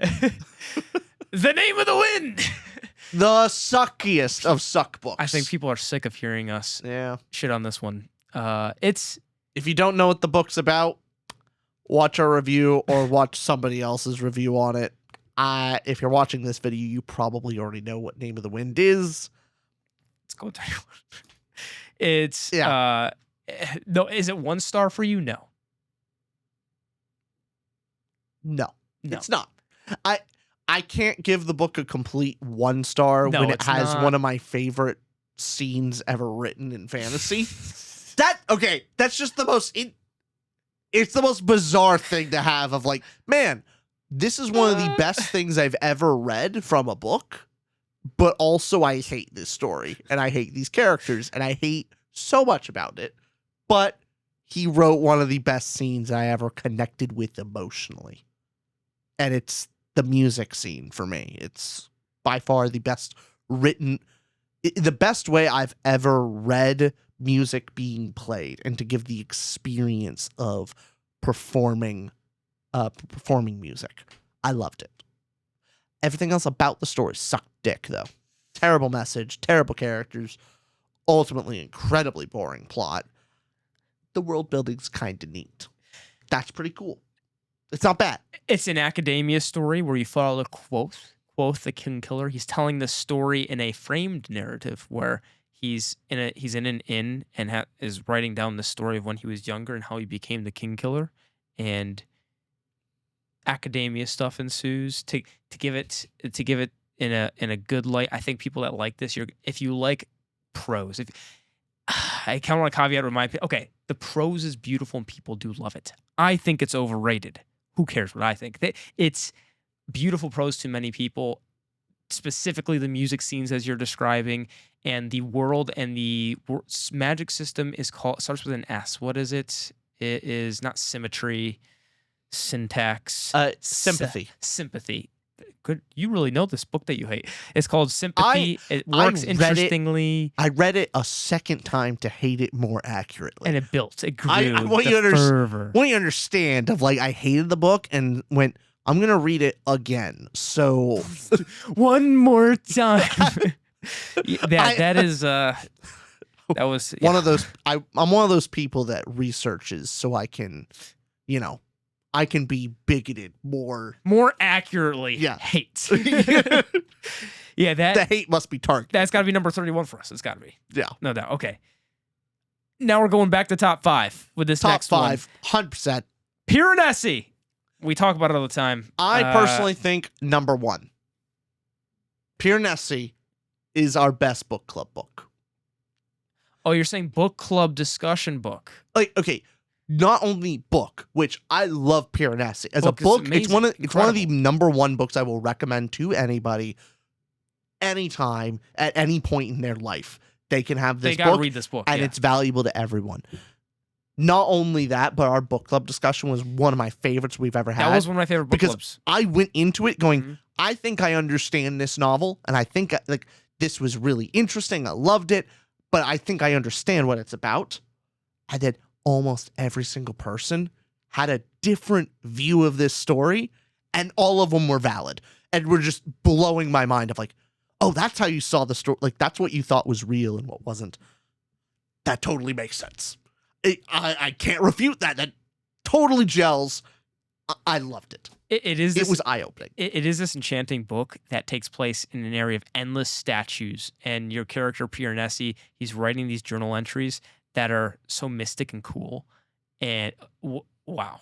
The Name of the Wind. The suckiest of suck books. I think people are sick of hearing us shit on this one. If you don't know what the book's about, watch our review or watch somebody else's review on it. If you're watching this video, you probably already know what Name of the Wind is. Let's go 31. It's no. Is it 1 star for you? No. No, it's not. I can't give the book a complete 1 star when it has one of my favorite scenes ever written in fantasy. That's just the most. It's the most bizarre thing to have of like, man, this is one of the best things I've ever read from a book, but also I hate this story and I hate these characters and I hate so much about it. But he wrote one of the best scenes I ever connected with emotionally. And it's the music scene for me. It's by far the best written the best way I've ever read music being played and to give the experience of performing music. I loved it. Everything else about the story sucked dick, though. Terrible message, terrible characters, ultimately incredibly boring plot. The world building's kind of neat. That's pretty cool. It's not bad. It's an academia story where you follow Quoth, the king killer. He's telling the story in a framed narrative where he's in an inn and is writing down the story of when he was younger and how he became the king killer, and academia stuff ensues to give it in a good light. I think people that like this, if you like prose, I kind of want to caveat with my opinion. Okay, the prose is beautiful and people do love it. I think it's overrated. Who cares what I think? It's beautiful prose to many people, specifically the music scenes as you're describing, and the world and the magic system starts with an S. What is it? It is not symmetry, syntax. Sympathy. Sympathy. Good. You really know this book that you hate. It's called Sympathy. It works interestingly. I read it a second time to hate it more accurately. And it built. It grew. I want you to understand of like I hated the book and went, I'm going to read it again. So one more time. That was one of those. I'm one of those people that researches so I can, I can be bigoted more accurately. Yeah. Hate. Yeah, the hate must be targeted. That's got to be number 31 for us. It's got to be. Yeah. No doubt. Okay. Now we're going back to top 5 with this next one. Top 5, 100%. Piranesi. We talk about it all the time. I personally think number 1. Piranesi is our best book club book. Oh, you're saying book club discussion book. Like, okay, not only book, which I love Piranesi. As a book, it's one of the number 1 books I will recommend to anybody anytime at any point in their life. They can have this book. They gotta read this book. And it's valuable to everyone. Not only that, but our book club discussion was one of my favorites we've ever had. That was one of my favorite book clubs. I went into it going, I think I understand this novel, and I think this was really interesting. I loved it, but I think I understand what it's about. And then almost every single person had a different view of this story, and all of them were valid. And were just blowing my mind of like, oh, that's how you saw the story. Like, that's what you thought was real and what wasn't. That totally makes sense. I can't refute that. That totally gels. I loved it. It was eye-opening. It is this enchanting book that takes place in an area of endless statues. And your character, Piranesi, he's writing these journal entries that are so mystic and cool. And wow.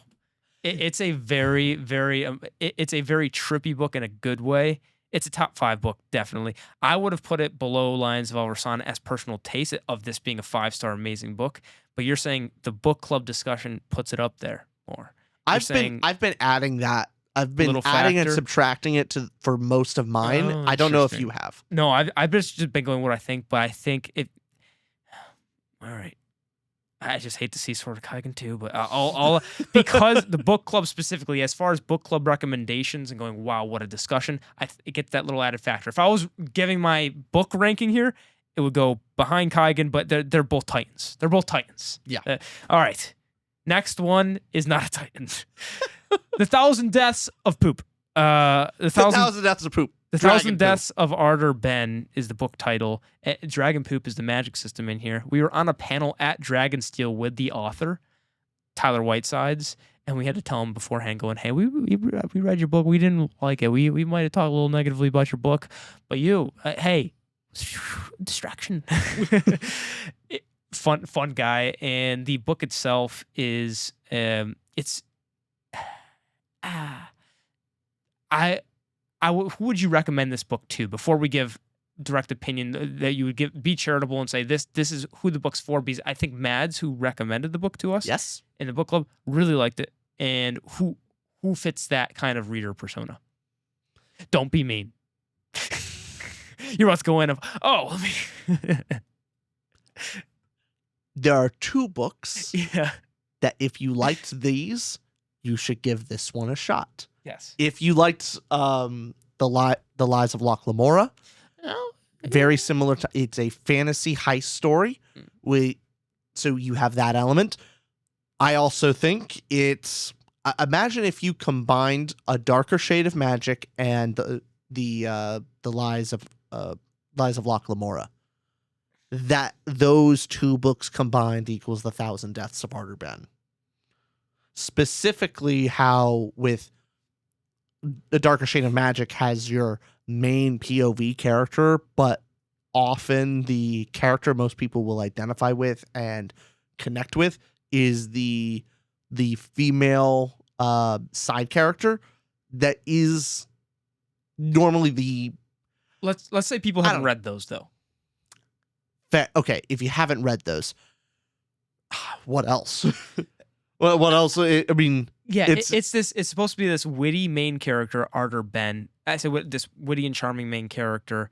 It's a very, very, it's a very trippy book in a good way. It's a top 5 book, definitely. I would have put it below Lions of Al-Rassan as personal taste of this being a 5-star amazing book. But you're saying the book club discussion puts it up there more. I've been adding that. I've been adding and subtracting it for most of mine. Oh, I don't know if you have. No, I've just been going what I think, but I think it. All right. I just hate to see Sword of Kaigen too, but I'll because the book club specifically, as far as book club recommendations and going, wow, what a discussion! It gets that little added factor. If I was giving my book ranking here, it would go behind Kaigen, but they're both titans. They're both titans. Yeah. All right. Next one is not a titan. The 1,000 Deaths of Poop. The 1,000 Deaths of Poop. The 1,000 Deaths of Ardor Benn is the book title. Dragon Poop is the magic system in here. We were on a panel at Dragonsteel with the author, Tyler Whitesides, and we had to tell him beforehand, going, "Hey, we read your book. We didn't like it. We might have talked a little negatively about your book, but you, hey, distraction." Fun guy, and the book itself is who would you recommend this book to before we give direct opinion that you would be charitable and say this is who the book's for? Because I think Mads, who recommended the book to us, yes, in the book club, really liked it, and who fits that kind of reader persona. Don't be mean. You're about to go in of let me. There are 2 books Yeah. that if you liked these, you should give this one a shot. Yes. If you liked the Lies of Lamora, very similar to, it's a fantasy heist story. So you have that element. I also think it's, imagine if you combined a darker shade of magic and the Lies of Locke Lamora. That those two books combined equals the 1,000 Deaths of Ardor Benn. Specifically, how with the darker shade of magic has your main POV character, but often the character most people will identify with and connect with is the female side character that is normally the. Let's say people haven't read those though. Okay, if you haven't read those, what else? what else? I mean, yeah, it's supposed to be this witty main character, Ardor Benn. I said this witty and charming main character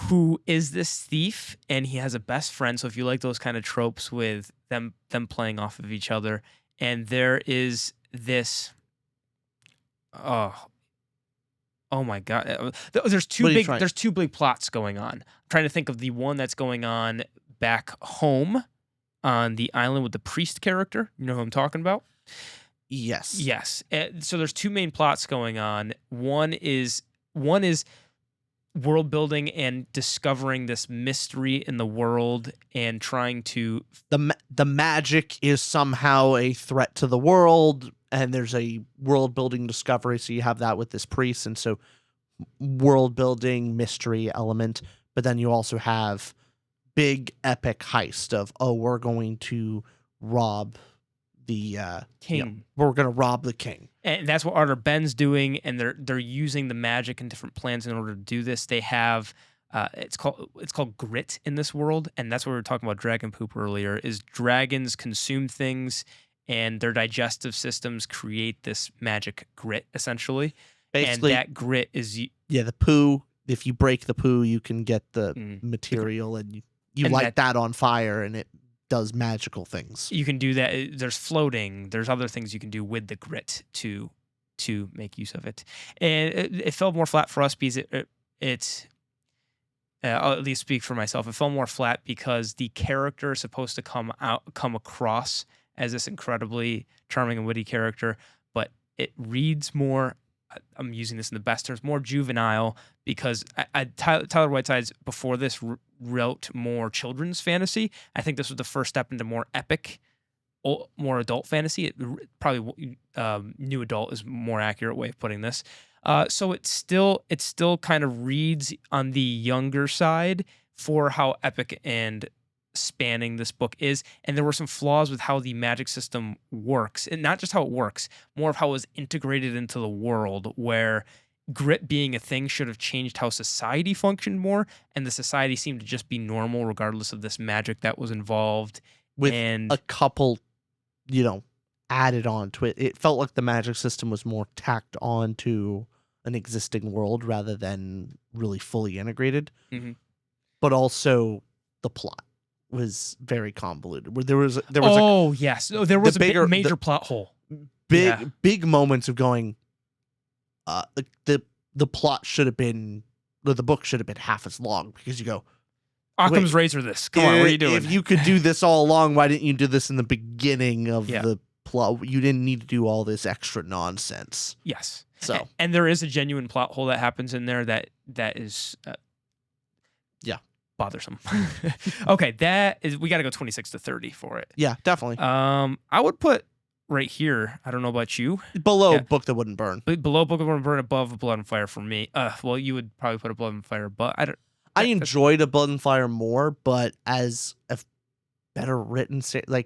who is this thief, and he has a best friend. So if you like those kind of tropes with them playing off of each other, and there is this, oh my god, there's two big plots going on. I'm trying to think of the one that's going on back home on the island with the priest character. You know who I'm talking about? Yes. So there's two main plots going on. One is world building and discovering this mystery in the world and trying to the magic is somehow a threat to the world, and there's a world building discovery. So you have that with this priest, and so world building mystery element. But then you also have big epic heist of, we're going to rob the king. We're going to rob the king. And that's what Ardor Benn's doing, and they're using the magic and different plans in order to do this. They have it's called grit in this world, and that's what we were talking about dragon poop earlier. Is dragons consume things, and their digestive systems create this magic grit essentially. Basically, and that grit is the poo. If you break the poo, you can get the material, and you light that on fire, and it does magical things. You can do that. There's floating. There's other things you can do with the grit to make use of it. And it fell more flat for us because I'll at least speak for myself. It fell more flat because the character is supposed to come across as this incredibly charming and witty character, but it reads more. I'm using this in the best terms, more juvenile, because Tyler Whiteside's before this wrote more children's fantasy. I think this was the first step into more epic, more adult fantasy. Probably new adult is a more accurate way of putting this. So it still kind of reads on the younger side for how epic and spanning this book is, and there were some flaws with how the magic system works, and not just how it works, more of how it was integrated into the world, where grit being a thing should have changed how society functioned more, and the society seemed to just be normal regardless of this magic that was involved. With a couple, added on to it. It felt like the magic system was more tacked on to an existing world rather than really fully integrated. Mm-hmm. But also the plot was very convoluted. Where there was yes, there was a major plot hole. Big moments of going. The plot should have been, the book should have been half as long, because you go, Occam's razor. This, come on, what are you doing? If you could do this all along, why didn't you do this in the beginning of the plot? You didn't need to do all this extra nonsense. Yes. So and there is a genuine plot hole that happens in there that is bothersome. Okay, we got to go 26 to 30 for it. Yeah, definitely. I would put right here. I don't know about you. Below Book That Wouldn't Burn. Below Book That Wouldn't Burn, above Blood and Fire for me. Well, you would probably put a Blood and Fire, but I enjoyed a Blood and Fire more, but as a better written, I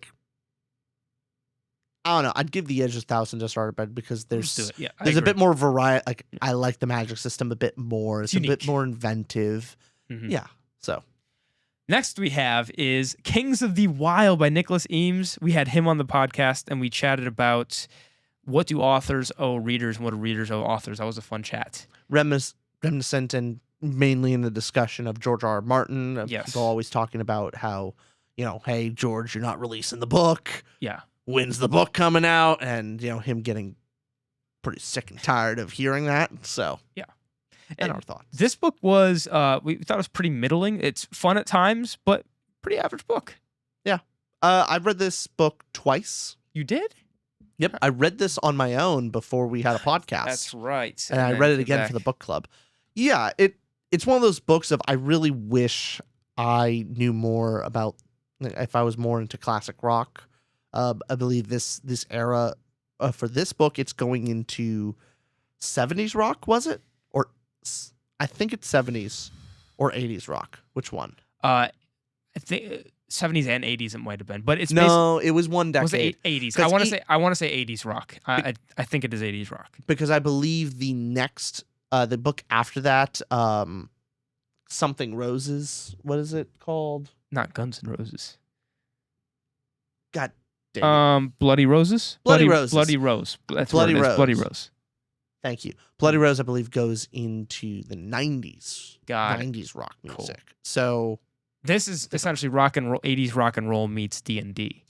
don't know. I'd give the Edge of 1,000 Deaths of Ardor Benn, because there's a bit more variety. Like, I like the magic system a bit more. It's a bit more inventive. Mm-hmm. Yeah. So next we have is Kings of the Wyld by Nicholas Eames. We had him on the podcast, and we chatted about what do authors owe readers and what do readers owe authors. That was a fun chat. Reminiscent, and mainly in the discussion of George R. R. Martin. Yes. People always talking about how, hey, George, you're not releasing the book. Yeah. When's the book coming out? And, him getting pretty sick and tired of hearing that. So, yeah. and our thoughts. This book was, we thought it was pretty middling. It's fun at times, but pretty average book. Yeah. I've read this book twice. You did? Yep. I read this on my own before we had a podcast. That's right. And I read it again for the book club. Yeah, it's one of those books of I really wish I knew more about, if I was more into classic rock. I believe this era for this book, it's going into 70s rock, was it? Or I think it's 70s or 80s rock. Which one? I think 70s and 80s it might have been, but it's no, it was one decade. Was it 80s? I want to say 80s rock. I think it is 80s rock because I believe the next the book after that, something Roses. What is it called? Not Guns N' Roses. God damn it. Bloody Roses. Bloody Roses. Bloody Rose. That's Bloody Rose. Rose. Bloody Rose. Thank you. Bloody Rose, I believe, goes into the 90s. Got 90s rock music. Cool. So this is essentially rock and roll, 80s rock and roll meets D&D.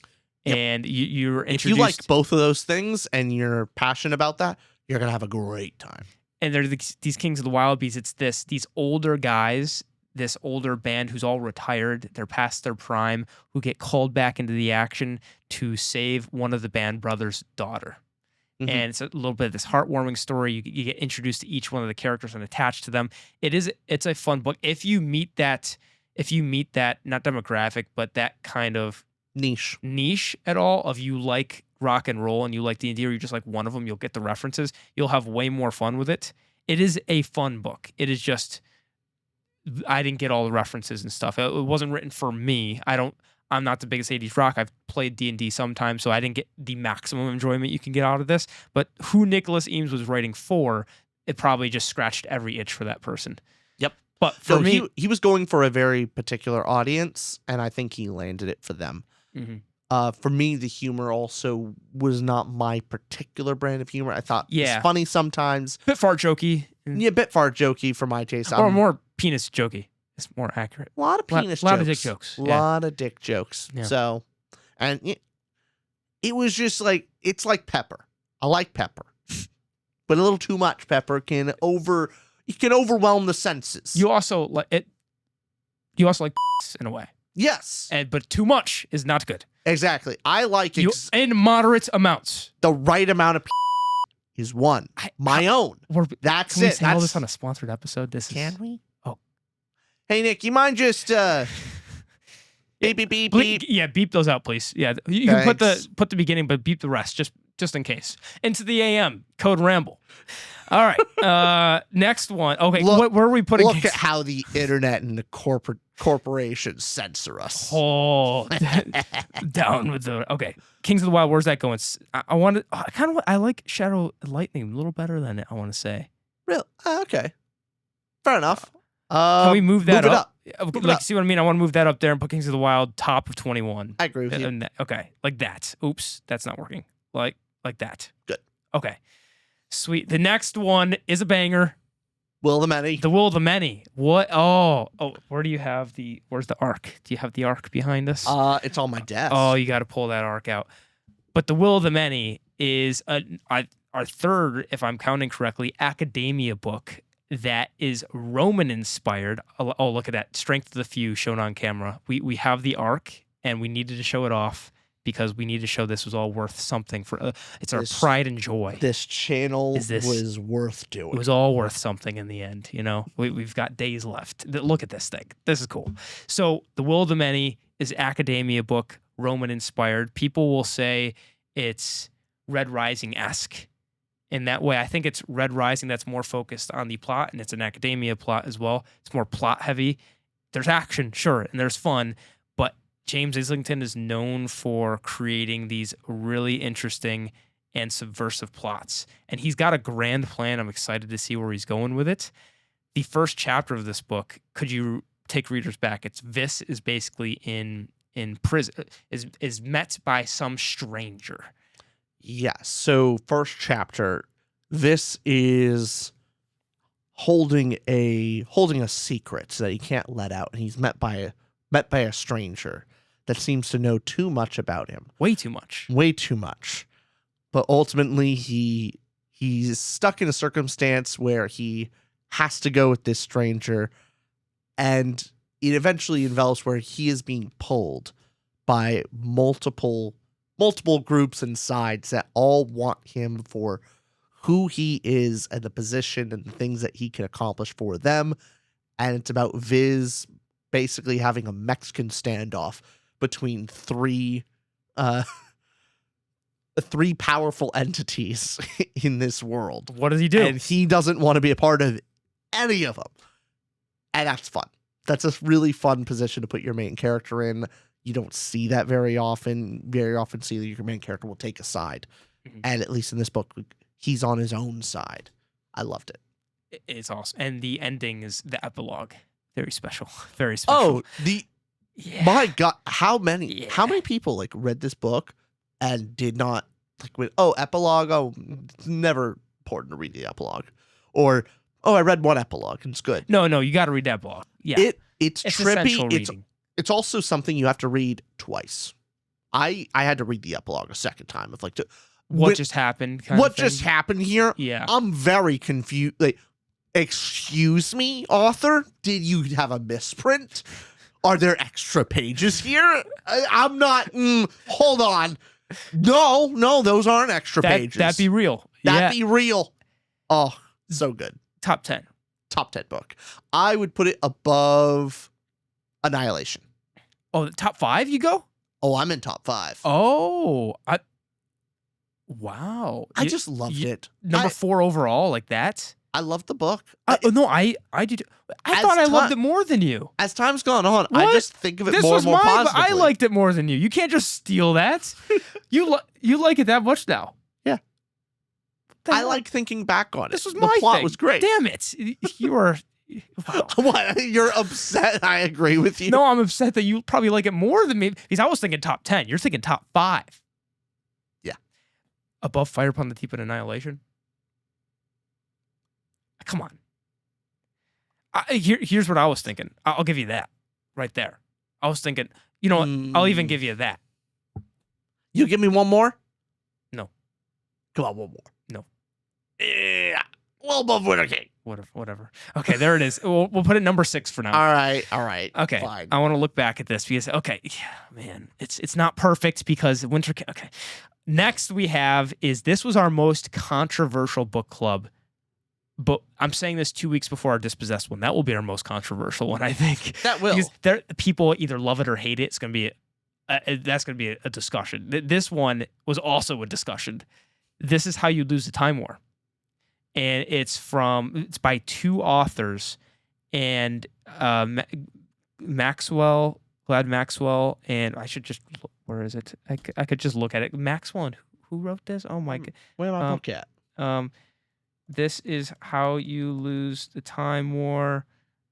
Yep. And you're introduced. If you like both of those things and you're passionate about that, you're gonna have a great time. And they're these Kings of the Wild Beasts. It's these older guys, this older band who's all retired. They're past their prime, who get called back into the action to save one of the band brothers' daughter. Mhm. And it's a little bit of this heartwarming story. You get introduced to each one of the characters and attached to them. It's a fun book. If you meet that not demographic, but that kind of niche at all of you like rock and roll and you like D&D, or you just like one of them, you'll get the references. You'll have way more fun with it. It is a fun book. It is just, I didn't get all the references and stuff. It wasn't written for me. I'm not the biggest 80s rock. I've played D&D sometimes, so I didn't get the maximum enjoyment you can get out of this. But who Nicholas Eames was writing for, it probably just scratched every itch for that person. Yep. But for me, he was going for a very particular audience, and I think he landed it for them. Mm-hmm. For me, the humor also was not my particular brand of humor. I thought it was Yeah. funny sometimes. bit fart jokey. Yeah, a bit far jokey for my taste. Or more penis jokey. It's more accurate. A lot of penis lot jokes. of dick jokes. A lot of dick jokes. Yeah. So, and it was just like, it's like pepper. I like pepper. But a little too much pepper can overwhelm the senses. You also like it. You also like in a way. Yes. But too much is not good. Exactly. I like in moderate amounts. The right amount of is one. My own. That's can we it. say all this on a sponsored episode? Can we? Oh. Hey, Nick, you mind just beep, beep, beep, beep. Yeah, beep those out, please. Yeah, you can put the beginning, but beep the rest, just in case. Into the AM, code Ramble. All right. Next one. Okay, where are we putting? Look at how the internet and the corporations censor us. Oh, down with the. Okay, Kings of the Wild. Where's that going? I like Shadow and Lightning a little better than it. I want to say. Real? Okay. Fair enough. Can we move that up? Move it up. See what I mean? I want to move that up there and put Kings of the Wild top of 21. I agree with you. Okay, like that. Oops, that's not working. Like that. Good. Okay. Sweet. The next one is a banger. Will of the Many. The Will of the Many. What? Oh, where's the arc? Do you have the arc behind us? It's on my desk. Oh, you got to pull that arc out. But The Will of the Many is our third, if I'm counting correctly, academia book that is Roman inspired. Oh, look at that. Strength of the Few shown on camera. We have the arc and we needed to show it off, because we need to show this was all worth something for it's our pride and joy. This channel was worth doing. It was all worth something in the end, you know. We've got days left. Look at this thing. This is cool. So The Will of the Many is academia book, Roman inspired. People will say it's Red Rising-esque in that way. I think it's Red Rising that's more focused on the plot, and it's an academia plot as well. It's more plot heavy. There's action, sure, and there's fun, but James Islington is known for creating these really interesting and subversive plots. And he's got a grand plan. I'm excited to see where he's going with it. The first chapter of this book, could you take readers back? It's Vis is basically in prison, is met by some stranger. Yes. So first chapter, this is holding a secret that he can't let out. And he's met by a stranger that seems to know too much about him. Way too much. Way too much. But ultimately, he's stuck in a circumstance where he has to go with this stranger, and it eventually envelops where he is being pulled by multiple groups and sides that all want him for who he is and the position and the things that he can accomplish for them. And it's about Viz basically having a Mexican standoff between three powerful entities in this world. What does he do? And he doesn't want to be a part of any of them. And that's fun. That's a really fun position to put your main character in. You don't see that very often. Very often see that your main character will take a side. And at least in this book, he's on his own side. I loved it. It's awesome. And the ending is the epilogue. Very special. Very special. Oh, my God. How many people like read this book and did not like went, oh, epilogue. Oh, it's never important to read the epilogue. Or, oh, I read one epilogue and it's good. No, you got to read the epilogue. Yeah. It's trippy. It's also something you have to read twice. I had to read the epilogue a second time of like what just happened. What just happened here? Yeah. I'm very confused. Like, excuse me, author? Did you have a misprint? Are there extra pages here? I'm not. Hold on. No, those aren't extra pages. That'd be real. That'd be real. Oh, so good. Top 10. Top 10 book. I would put it above Annihilation. Oh, top 5 you go? Oh, I'm in top 5. Oh, wow. I just loved it. Number 4 overall, like that? I loved the book. No, I did. I thought I loved it more than you. As time's gone on, What? I just think of it This more was and more mine, but positively. I liked it more than you. You can't just steal that. You like it that much now. Yeah. The I hell? like thinking back on it. This was the my plot thing. was great. Damn it. You are. Wow. What? You're upset? I agree with you. No, I'm upset that you probably like it more than me because I was thinking top 10. You're thinking top 5. Yeah. Above Fire Upon the Deep and Annihilation? Come on. Here's what I was thinking. I'll give you that right there. I was thinking, you know what? I'll even give you that. You give me one more? No. Come on, one more. No. Yeah. Well above Winter King. Whatever. Okay, there it is. We'll put it number 6 for now. All right. Okay. Fine. I want to look back at this because man, it's not perfect because Winter King. Okay. Next we have is this was our most controversial book club. But I'm saying this 2 weeks before our Dispossessed one. That will be our most controversial one, I think. That will. Because people either love it or hate it. It's going to be that's going to be a discussion. This one was also a discussion. This is How You Lose the Time War. And it's by 2 authors, and Glad Maxwell, and I should just, where is it? I could just look at it. Maxwell, and who wrote this? Oh my God. Where am I look at? This is How You Lose the Time War.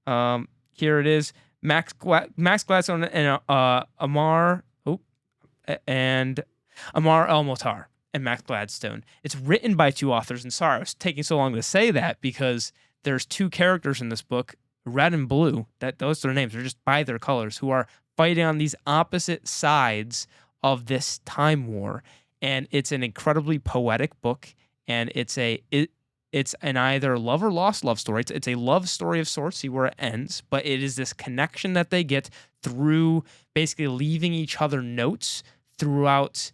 Here it is. Max Gladstone and Amar El-Motar and Max Gladstone. It's written by 2 authors, and sorry I was taking so long to say that because there's 2 characters in this book, red and blue. Those are their names. They're just by their colors, who are fighting on these opposite sides of this time war. And it's an incredibly poetic book, and it's an either love or lost love story. It's a love story of sorts, see where it ends, but it is this connection that they get through basically leaving each other notes throughout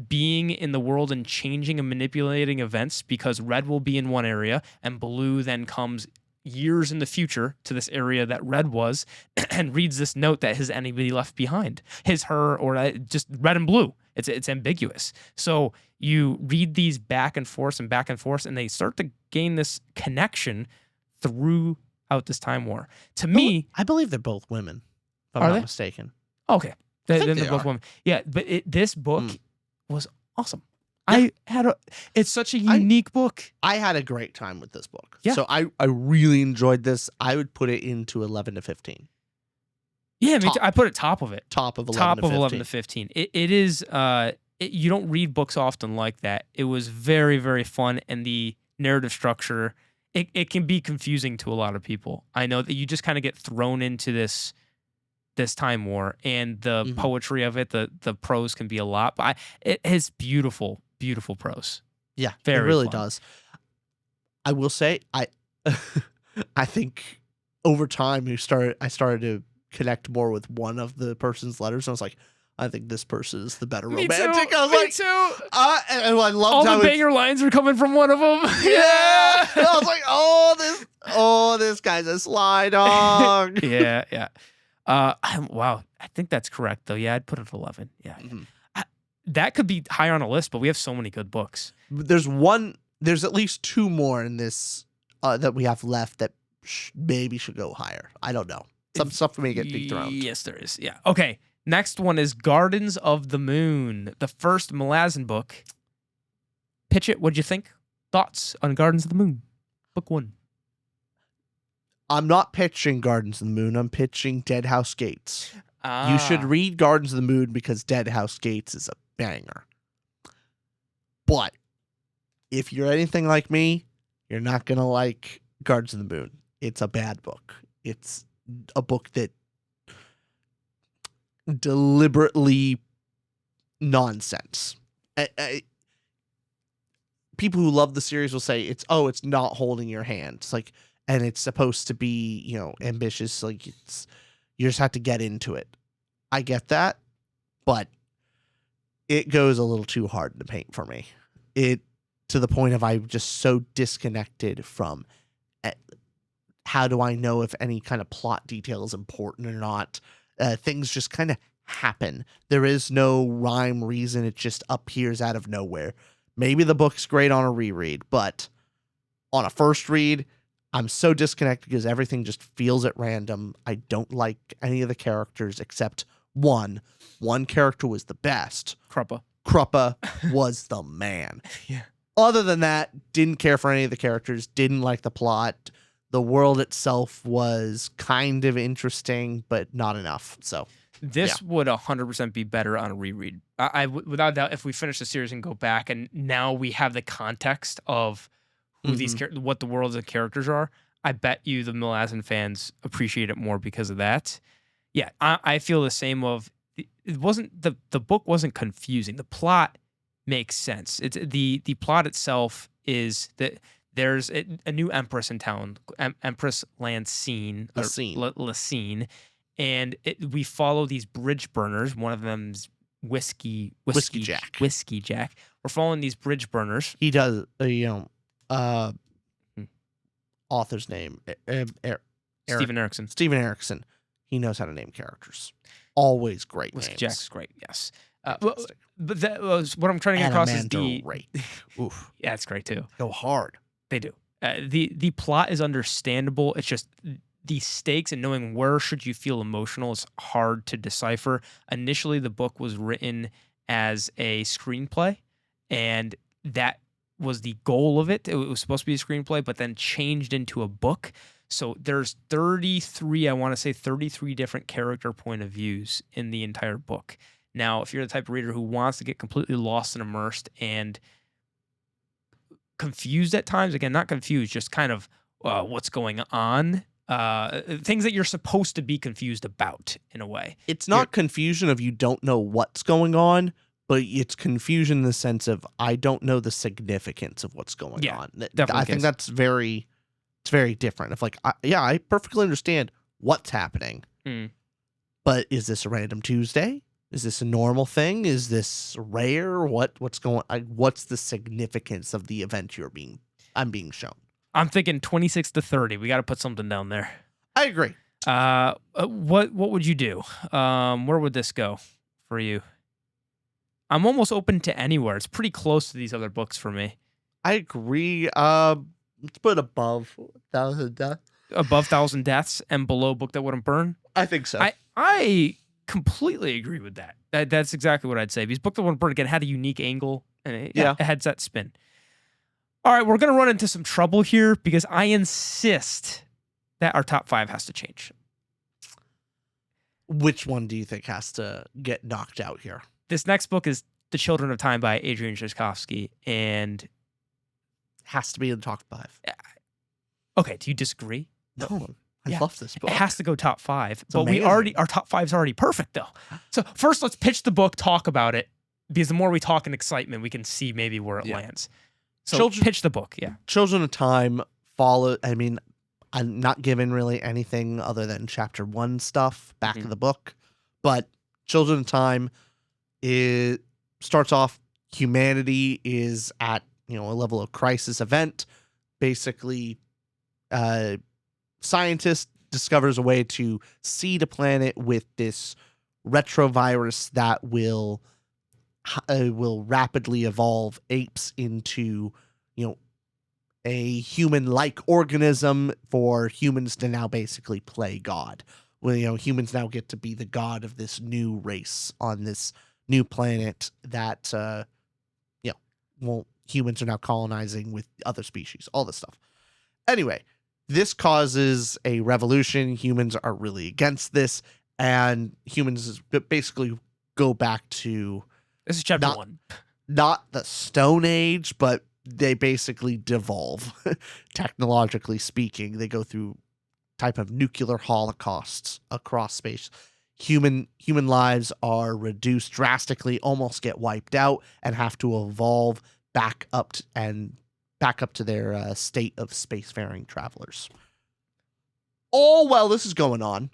being in the world and changing and manipulating events, because red will be in one area and blue then comes years in the future to this area that red was and reads this note that has anybody left behind, her, or just red and blue. It's ambiguous. So you read these back and forth, and they start to gain this connection throughout this time war. To me, I believe they're both women, if I'm not mistaken. Okay. They're both women. Yeah, but this book was awesome. Yeah. It's such a unique book. I had a great time with this book. Yeah. So I really enjoyed this. I would put it into 11 to 15. Yeah, me too. I put it top of it. Top of 11 to 15. It is, you don't read books often like that. It was very, very fun, and the narrative structure, it can be confusing to a lot of people. I know that you just kind of get thrown into this time war, and the poetry of it, the prose can be a lot, but it has beautiful prose. Yeah, very it really fun. does. I will say, I think over time I started to connect more with one of the person's letters. And I was like, I think this person is the better Me romantic. too. I was Me like, too. and I loved All how the banger lines are coming from one of them. yeah. I was like, this guy's a sly dog. Yeah. Wow. I think that's correct though. Yeah, I'd put it at 11. Yeah. Mhm. That could be higher on a list, but we have so many good books. There's at least two more in this that we have left that maybe should go higher. I don't know. Some stuff may get dethroned. Yes, there is. Yeah. Okay. Next one is Gardens of the Moon, the first Malazan book. Pitch it. What'd you think? Thoughts on Gardens of the Moon, book 1. I'm not pitching Gardens of the Moon. I'm pitching Dead House Gates. Ah. You should read Gardens of the Moon because Dead House Gates is a banger. But if you're anything like me, you're not going to like Gardens of the Moon. It's a bad book. It's a book that deliberately nonsense. People who love the series will say it's not holding your hand. It's like, and it's supposed to be, ambitious. Like you just have to get into it. I get that, but it goes a little too hard in the paint for me. It to the point of I'm just so disconnected from how do I know if any kind of plot detail is important or not. Things just kind of happen. There is no rhyme, reason. It just appears out of nowhere. Maybe the book's great on a reread, but on a first read, I'm so disconnected because everything just feels at random. I don't like any of the characters except one. One character was the best. Kruppa was the man. Yeah. Other than that, didn't care for any of the characters, didn't like the plot. The world itself was kind of interesting, but not enough. So this would 100% be better on a reread. I without doubt, if we finish the series and go back, and now we have the context of who these what the worlds and characters are, I bet you the Malazan fans appreciate it more because of that. Yeah, I feel the same. It wasn't the book wasn't confusing. The plot makes sense. It's the plot itself is that there's a new empress in town, Empress Lacine, and we follow these bridge burners. One of them's Whiskey Jack. We're following these bridge burners. He does author's name Steven Erikson. Steven Erikson. He knows how to name characters. Always great Whiskey names. Jack's great. Yes. But that was what I'm trying to get across is Oof. Yeah, it's great too. Go hard. They do. The plot is understandable. It's just the stakes and knowing where should you feel emotional is hard to decipher. Initially, the book was written as a screenplay, and that was the goal of it. It was supposed to be a screenplay, but then changed into a book. So there's 33 different character point of views in the entire book. Now, if you're the type of reader who wants to get completely lost and immersed and confused at times, again, not confused, just kind of what's going on, things that you're supposed to be confused about in a way. It's not confusion of you don't know what's going on, but it's confusion in the sense of I don't know the significance of what's going on. I think that's very different. If I perfectly understand what's happening, but is this a random Tuesday? Is this a normal thing? Is this rare? What's going? What's the significance of the event I'm being shown? I'm thinking 26 to 30. We got to put something down there. I agree. What would you do? Where would this go for you? I'm almost open to anywhere. It's pretty close to these other books for me. I agree. Let's put above 1,000 Deaths. Above 1,000 Deaths and below Book That Wouldn't Burn? I think so. I completely agree with that. That's exactly what I'd say. Because Book That Wouldn't Burn, again, had a unique angle and a headset spin. All right, we're going to run into some trouble here because I insist that our top 5 has to change. Which one do you think has to get knocked out here? This next book is The Children of Time by Adrian Tchaikovsky, and has to be in the top 5. Okay, do you disagree? No, I love this book. It has to go top 5, it's but amazing. Our top 5 is already perfect though. So first, let's pitch the book, talk about it, because the more we talk in excitement, we can see maybe where it lands. So pitch the book, yeah. Children of Time I'm not given really anything other than chapter 1 stuff back of the book. But Children of Time, it starts off, humanity is at, a level of crisis event. Basically, scientist discovers a way to seed a planet with this retrovirus that will rapidly evolve apes into, a human-like organism for humans to now basically play God. Well, humans now get to be the god of this new race on this new planet that, humans are now colonizing with other species, all this stuff. Anyway, this causes a revolution. Humans are really against this, and humans basically go back to... This is chapter 1. Not the Stone Age, but they basically devolve, technologically speaking. They go through type of nuclear holocausts across space. Human lives are reduced drastically, almost get wiped out, and have to evolve back up to their state of spacefaring travelers. All while this is going on,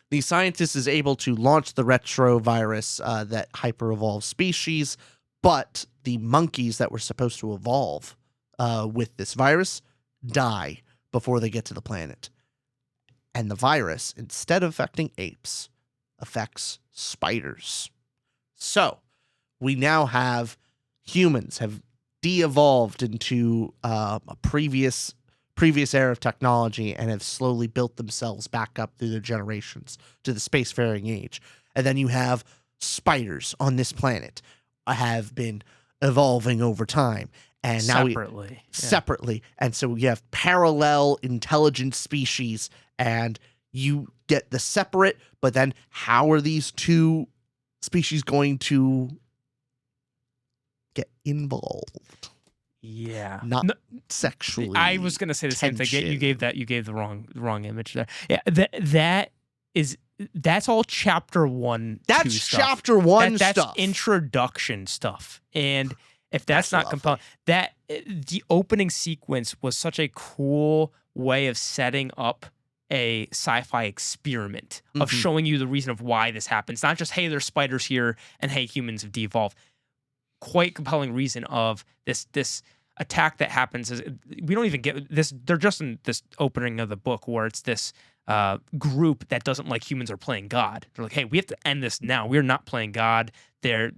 the scientist is able to launch the retrovirus that hyper-evolves species, but the monkeys that were supposed to evolve with this virus die before they get to the planet. And the virus, instead of affecting apes, affects spiders. So, we now have humans have de-evolved into a previous era of technology and have slowly built themselves back up through the generations to the spacefaring age. And then you have spiders on this planet have been evolving over time. And now separately. And so you have parallel intelligent species, and you get the separate, but then how are these two species going to get involved? Yeah. Not sexually. I was going to say the same thing. You gave the wrong image there. Yeah, that's all chapter 1. That's chapter 1 that's stuff. Introduction stuff. And if that's not compelling, the opening sequence was such a cool way of setting up a sci-fi experiment of showing you the reason of why this happens. Not just, hey, there's spiders here, and hey, humans have de-evolved. Quite compelling reason of this attack that happens. We don't even get this. They're just in this opening of the book where it's this group that doesn't like humans are playing God. They're like, hey, we have to end this now. We're not playing God. They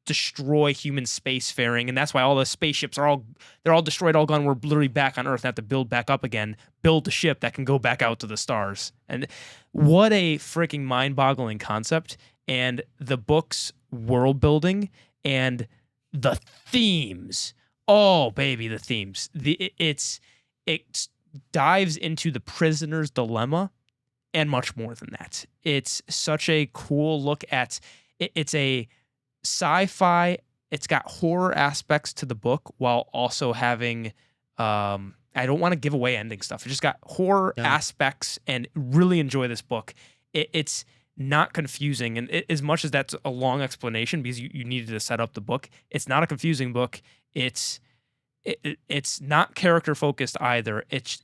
destroy human spacefaring, and that's why all the spaceships are all destroyed, all gone. We're literally back on Earth and have to build back up again, build a ship that can go back out to the stars. And what a freaking mind-boggling concept. And the book's world building and the themes. Oh, baby, the themes. It dives into the prisoner's dilemma and much more than that. It's such a cool look at it's a sci-fi. It's got horror aspects to the book while also having I don't want to give away ending stuff. It just got horror aspects, and really enjoy this book. It's not confusing, and as much as that's a long explanation because you needed to set up the book, it's not a confusing book. It's not character focused either. It's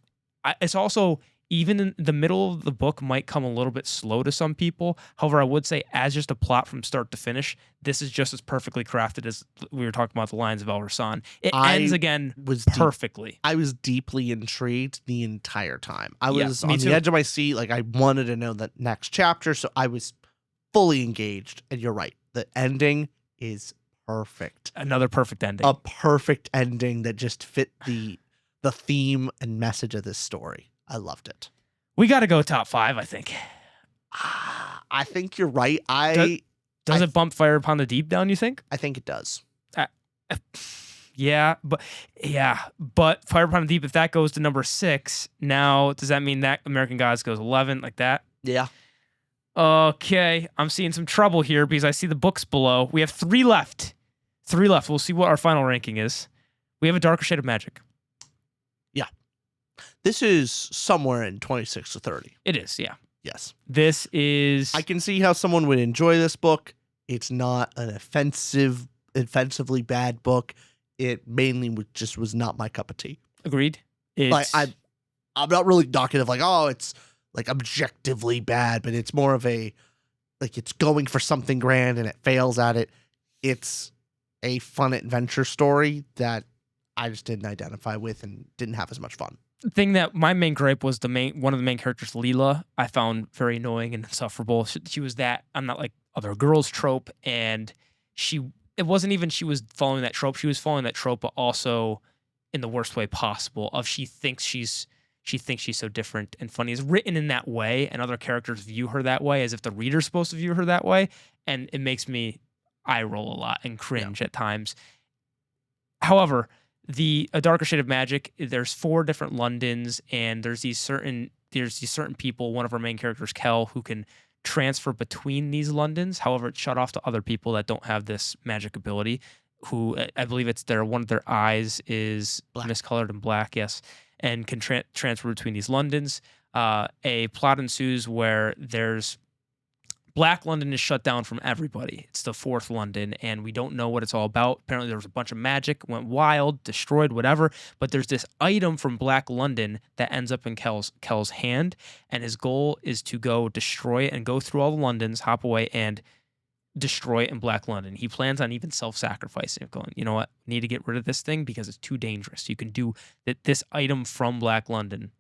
also, even in the middle of the book might come a little bit slow to some people. However, I would say as just a plot from start to finish, this is just as perfectly crafted as we were talking about the Lions of Al-Rassan. It ends again perfectly. I was deeply intrigued the entire time. I was on the edge of my seat. Like, I wanted to know the next chapter, so I was fully engaged. And you're right. The ending is perfect. Another perfect ending. A perfect ending that just fit the theme and message of this story. I loved it. We got to go top 5, I think. I think you're right. Does it bump Fire Upon the Deep down, you think? I think it does. Yeah, but Fire Upon the Deep, if that goes to number 6, now does that mean that American Gods goes 11 like that? Yeah. Okay, I'm seeing some trouble here because I see the books below. We have 3 left. 3 left. We'll see what our final ranking is. We have A Darker Shade of Magic. Yeah. This is somewhere in 26 to 30. It is, yeah. Yes. This is... I can see how someone would enjoy this book. It's not an offensively bad book. It mainly just was not my cup of tea. Agreed. Like, I'm not really knocking it like, oh, it's like objectively bad, but it's more of a like it's going for something grand and it fails at it. It's a fun adventure story that I just didn't identify with and didn't have as much fun. Thing that my main gripe was one of the main characters, Leela, I found very annoying and insufferable. She was that I'm not like other girls trope, and it wasn't even she was following that trope. She was following that trope, but also in the worst way possible. Of she thinks she's so different and funny. Is written in that way, and other characters view her that way, as if the reader's supposed to view her that way, and it makes me eye roll a lot and cringe at times. However, A Darker Shade of Magic, there's 4 different Londons, and there's these certain people, one of our main characters, Kel, who can transfer between these Londons. However, it's shut off to other people that don't have this magic ability, who I believe it's one of their eyes is miscolored and black, yes, and can transfer between these Londons. A plot ensues where there's Black London is shut down from everybody. It's the 4th London, and we don't know what it's all about. Apparently, there was a bunch of magic, went wild, destroyed, whatever. But there's this item from Black London that ends up in Kel's hand, and his goal is to go destroy it and go through all the Londons, hop away, and destroy it in Black London. He plans on even self-sacrificing, going, you know what, need to get rid of this thing because it's too dangerous. You can do that. This item from Black London,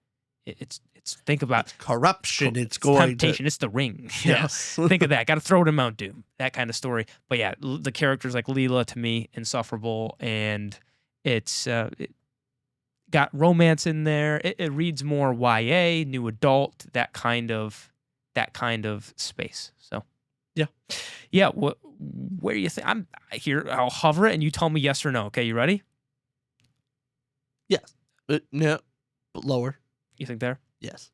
it's think about it's corruption. It's temptation. It's the ring. Yes. Think of that. Got to throw it in Mount Doom. That kind of story. But yeah, the characters like Leela, to me, insufferable, and it got romance in there. It reads more YA, new adult, that kind of space. So yeah. Where do you think I'm here? I'll hover it, and you tell me yes or no. Okay, you ready? Yes. No, but lower. You think there? Yes.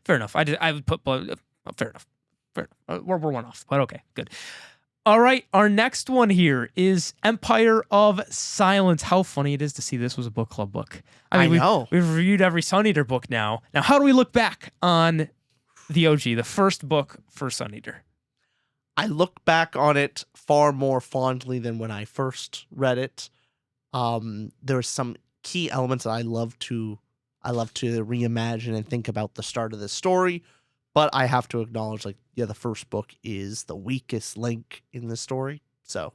Fair enough. I would put fair enough. We're one off, but okay, good. All right, our next one here is Empire of Silence. How funny it is to see this was a book club book. I know. We've reviewed every Sun Eater book now. Now, how do we look back on the OG, the first book for Sun Eater? I look back on it far more fondly than when I first read it. There are some key elements that I love to reimagine and think about the start of this story, but I have to acknowledge, like, yeah, the first book is the weakest link in the story. So,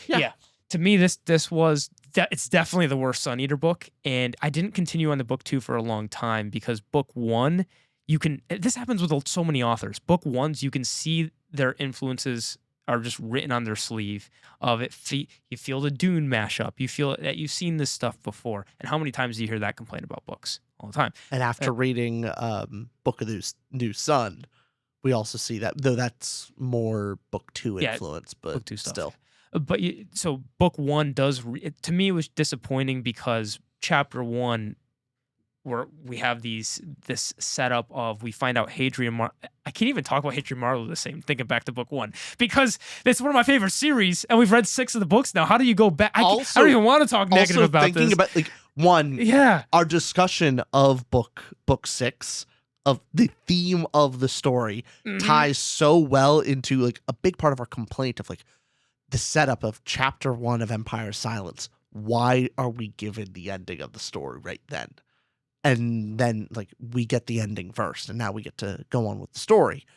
yeah. To me, it's definitely the worst Sun Eater book, and I didn't continue on the book 2 for a long time because book 1, this happens with so many authors. Book 1s, you can see their influences are just written on their sleeve of it. You feel the Dune mashup. You feel that you've seen this stuff before. And how many times do you hear that complaint about books? All the time. And after reading Book of the New Sun, we also see that, though that's more book 2 influence, but book 2 stuff. Still. But so book 1 does, to me, it was disappointing because chapter 1, where we have this setup of, we find out Hadrian I can't even talk about Hadrian Marlowe the same, thinking back to book 1, because it's one of my favorite series, and we've read 6 of the books now. How do you go back? I don't even want to talk negative about this. Also thinking about, like, our discussion of book 6, of the theme of the story, ties so well into, like, a big part of our complaint of, like, the setup of chapter 1 of Empire of Silence. Why are we given the ending of the story right then? And then, like, we get the ending first, and now we get to go on with the story.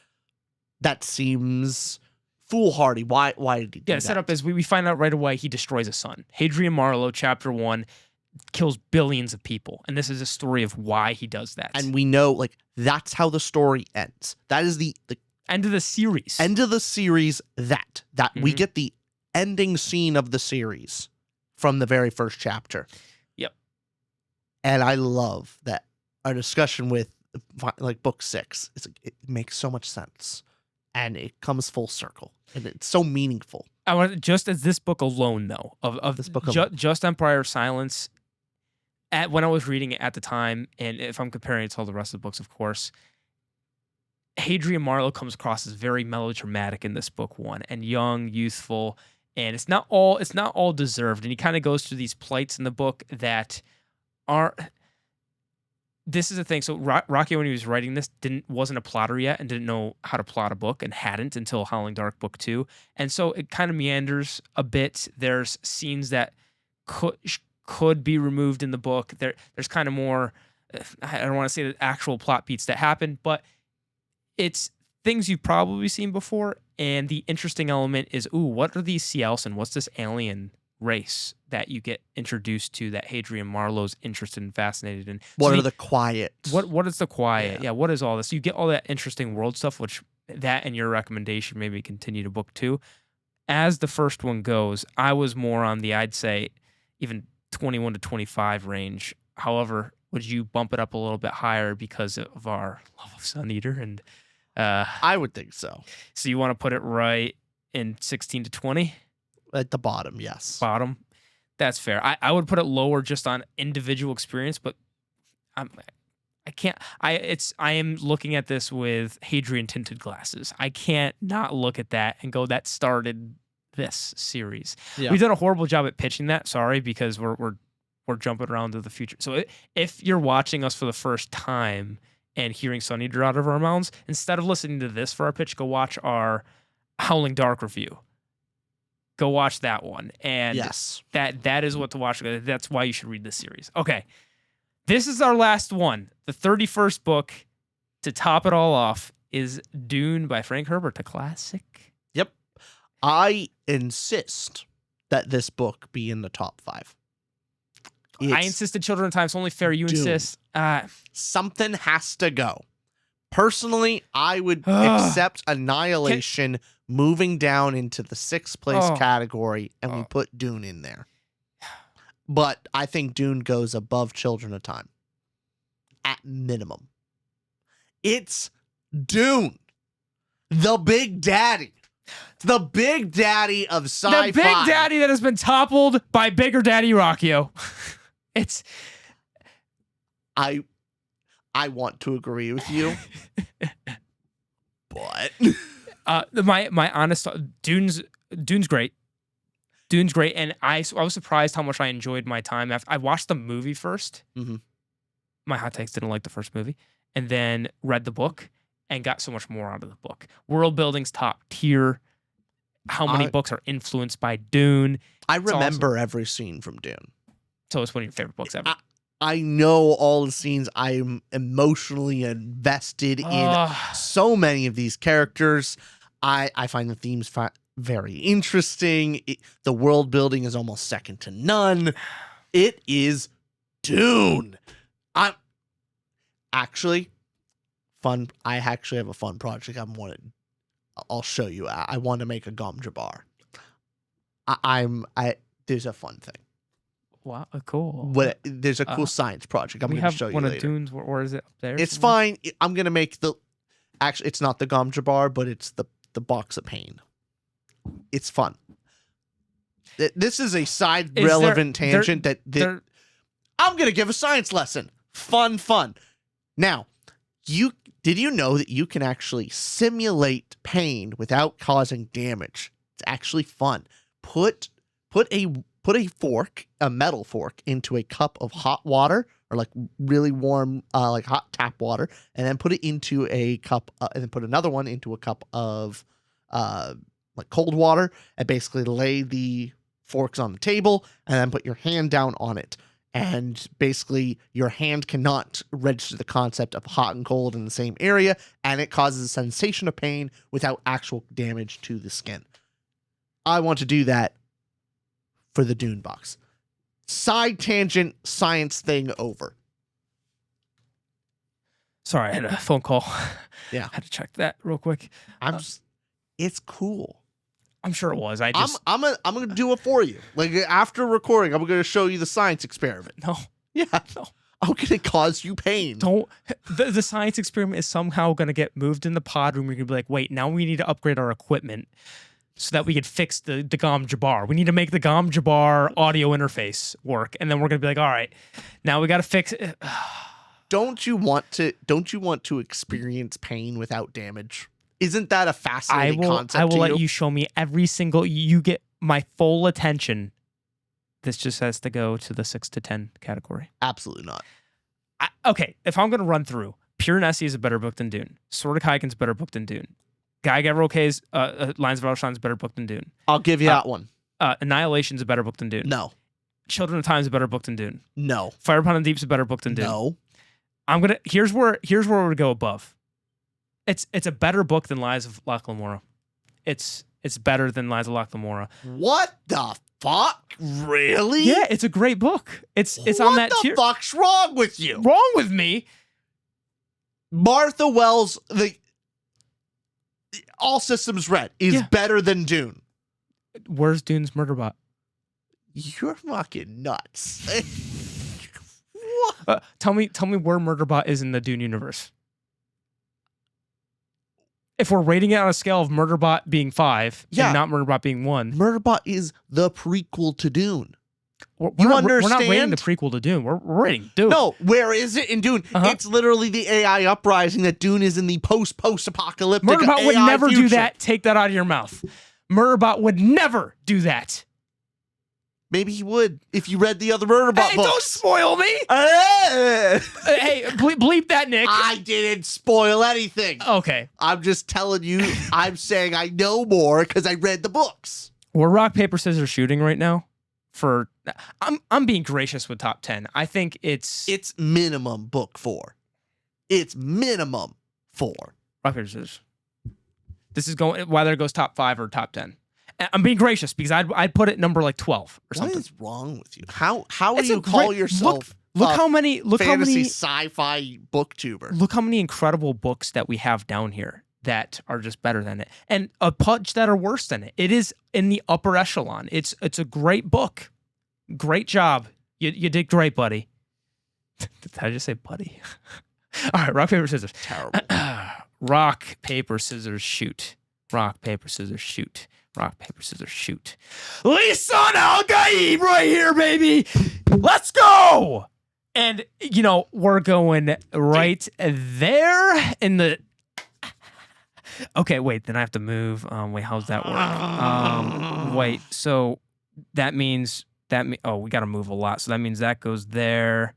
That seems foolhardy. Why did he do that? The setup is we find out right away he destroys a sun. Hadrian Marlowe, chapter 1, kills billions of people, and this is a story of why he does that. And we know, like, that's how the story ends. That is the end of the series. End of the series. That we get the ending scene of the series from the very first chapter. And I love that our discussion with, like, book 6, it makes so much sense, and it comes full circle, and it's so meaningful. I want, just as this book alone, though, of this book, just Empire of Silence. When I was reading it at the time, and if I'm comparing it to all the rest of the books, of course, Hadrian Marlowe comes across as very melodramatic in this book 1, and young, youthful, and it's not all deserved. And he kind of goes through these plights in the book that this is the thing. So Rocky, when he was writing this, wasn't a plotter yet and didn't know how to plot a book, and hadn't until Howling Dark book 2. And so it kind of meanders a bit. There's scenes that could be removed in the book. There's kind of more I don't want to say the actual plot beats that happen, but it's things you've probably seen before. And the interesting element is, what are these Cielson? What's this alien race that you get introduced to that Hadrian Marlowe's interested and fascinated in? What are the Quiet? What is the Quiet? Yeah, what is all this? You get all that interesting world stuff, which that and your recommendation maybe continue to book too. As the first one goes, I was more on the, I'd say, even 21 to 25 range. However, would you bump it up a little bit higher because of our love of Sun Eater? And I would think so. So you want to put it right in 16 to 20? At the bottom, yes. Bottom. That's fair. I would put it lower just on individual experience, but I can't. I am looking at this with Hadrian tinted glasses. I can't not look at that and go, that started this series. Yeah. We've done a horrible job at pitching that. Sorry, because we're jumping around to the future. So if you're watching us for the first time and hearing Sun Eater out of our mouths, instead of listening to this for our pitch, go watch our Howling Dark review. Go watch that one. And yes, that is what to watch. That's why you should read this series. Okay. This is our last one. The 31st book to top it all off is Dune by Frank Herbert, a classic. Yep. I insist that this book be in the top 5. I insisted Children of Time. It's only fair you Dune. insist. Something has to go. Personally, I would accept Annihilation moving down into the 6th place category, and we put Dune in there. But I think Dune goes above Children of Time. At minimum. It's Dune. The Big Daddy. The Big Daddy of sci-fi. The Big Daddy that has been toppled by Bigger Daddy Rockio. It's... I want to agree with you. But... my honest thought, Dune's great. Dune's great, and I was surprised how much I enjoyed my time after I watched the movie first. Mm-hmm. My hot takes didn't like the first movie, and then read the book and got so much more out of the book. World building's top tier. How many books are influenced by Dune? I remember every scene from Dune. So it's one of your favorite books ever. I know all the scenes. I'm emotionally invested in so many of these characters. I find the themes very interesting. The world building is almost second to none. It is Dune. I'm actually fun. I actually have a fun project. I'll show you. I want to make a Gom Jabbar. There's a fun thing. Wow, cool. There's a cool science project. I'm going to show you later. We have one of Dune's. Where is it up there? It's fine. I'm going to make actually, it's not the Gom Jabbar, but it's the box of pain. It's fun. This is a side relevant tangent that I'm going to give a science lesson. Fun. Now, did you know that you can actually simulate pain without causing damage? It's actually fun. Put a fork, a metal fork, into a cup of hot water or like really warm, like hot tap water, and then put it into a cup, and then put another one into a cup of like cold water, and basically lay the forks on the table, and then put your hand down on it. And basically, your hand cannot register the concept of hot and cold in the same area, and it causes a sensation of pain without actual damage to the skin. I want to do that for the Dune box. Side tangent, science thing over. Sorry, I had a phone call. Yeah. I had to check that real quick. It's cool. I'm sure it was. I'm gonna do it for you. Like after recording, I'm gonna show you the science experiment. No. Yeah. No. I'm gonna cause you pain. Don't. The science experiment is somehow gonna get moved in the pod room. You're gonna be like, wait, now we need to upgrade our equipment so that we could fix the Gom Jabbar. We need to make the Gom Jabbar audio interface work, and then we're gonna be like, all right, now we gotta fix it. Don't you want to experience pain without damage? Isn't that a fascinating concept? I will let you show me every single. You get my full attention. This just has to go to the 6 to 10 category. Absolutely not. Okay, if I'm going to run through, Piranesi is a better book than Dune. Sword of Kaigen's a better book than Dune. Guy Gavriel's Lions of Al-Rassan is a better book than Dune. I'll give you that one. Annihilation's a better book than Dune. No. Children of Time is a better book than Dune. No. Fire Upon the Deep is a better book than Dune. No. Here's where we go above. It's a better book than Lies of Lamora. It's better than Lies of Lamora. What the fuck? Really? Yeah, it's a great book. It's on that tier. What the fuck's wrong with you? Wrong with me? Martha Wells, All Systems Red is better than Dune. Where's Dune's Murderbot? You're fucking nuts. Tell me where Murderbot is in the Dune universe. If we're rating it on a scale of Murderbot being 5 and not Murderbot being 1. Murderbot is the prequel to Dune. We're not rating the prequel to Dune. We're rating Dune. No, where is it in Dune? It's literally the AI uprising that Dune is in the post-apocalyptic Murderbot AI would never future. do that. Take that out of your mouth. Murderbot would never do that. Maybe he would if you read the other Murderbot books. Don't spoil me. Hey, bleep that, Nick. I didn't spoil anything. Okay. I'm just telling you, I'm saying I know more because I read the books. We're rock, paper, scissors shooting right now. I'm being gracious with top 10. I think it's minimum book 4. It's minimum 4. Rock, paper, scissors. This is going whether it goes top 5 or top 10. I'm being gracious because I'd put it number like 12 or something. What is wrong with you? How do you call yourself? Look how many fantasy sci-fi booktuber. Look how many incredible books that we have down here that are just better than it, and a bunch that are worse than it. It is in the upper echelon. It's a great book. Great job. You did great, buddy. Did I just say buddy? All right, rock, paper, scissors. Terrible. Rock, paper, scissors, shoot. Rock, paper, scissors, shoot. Rock, paper, scissors, shoot. Lisan Al-Gaib right here, baby. Let's go. And, we're going right there in the... Okay, wait, then I have to move. Wait, how's that work? Wait, so that means... we got to move a lot. So that means that goes there.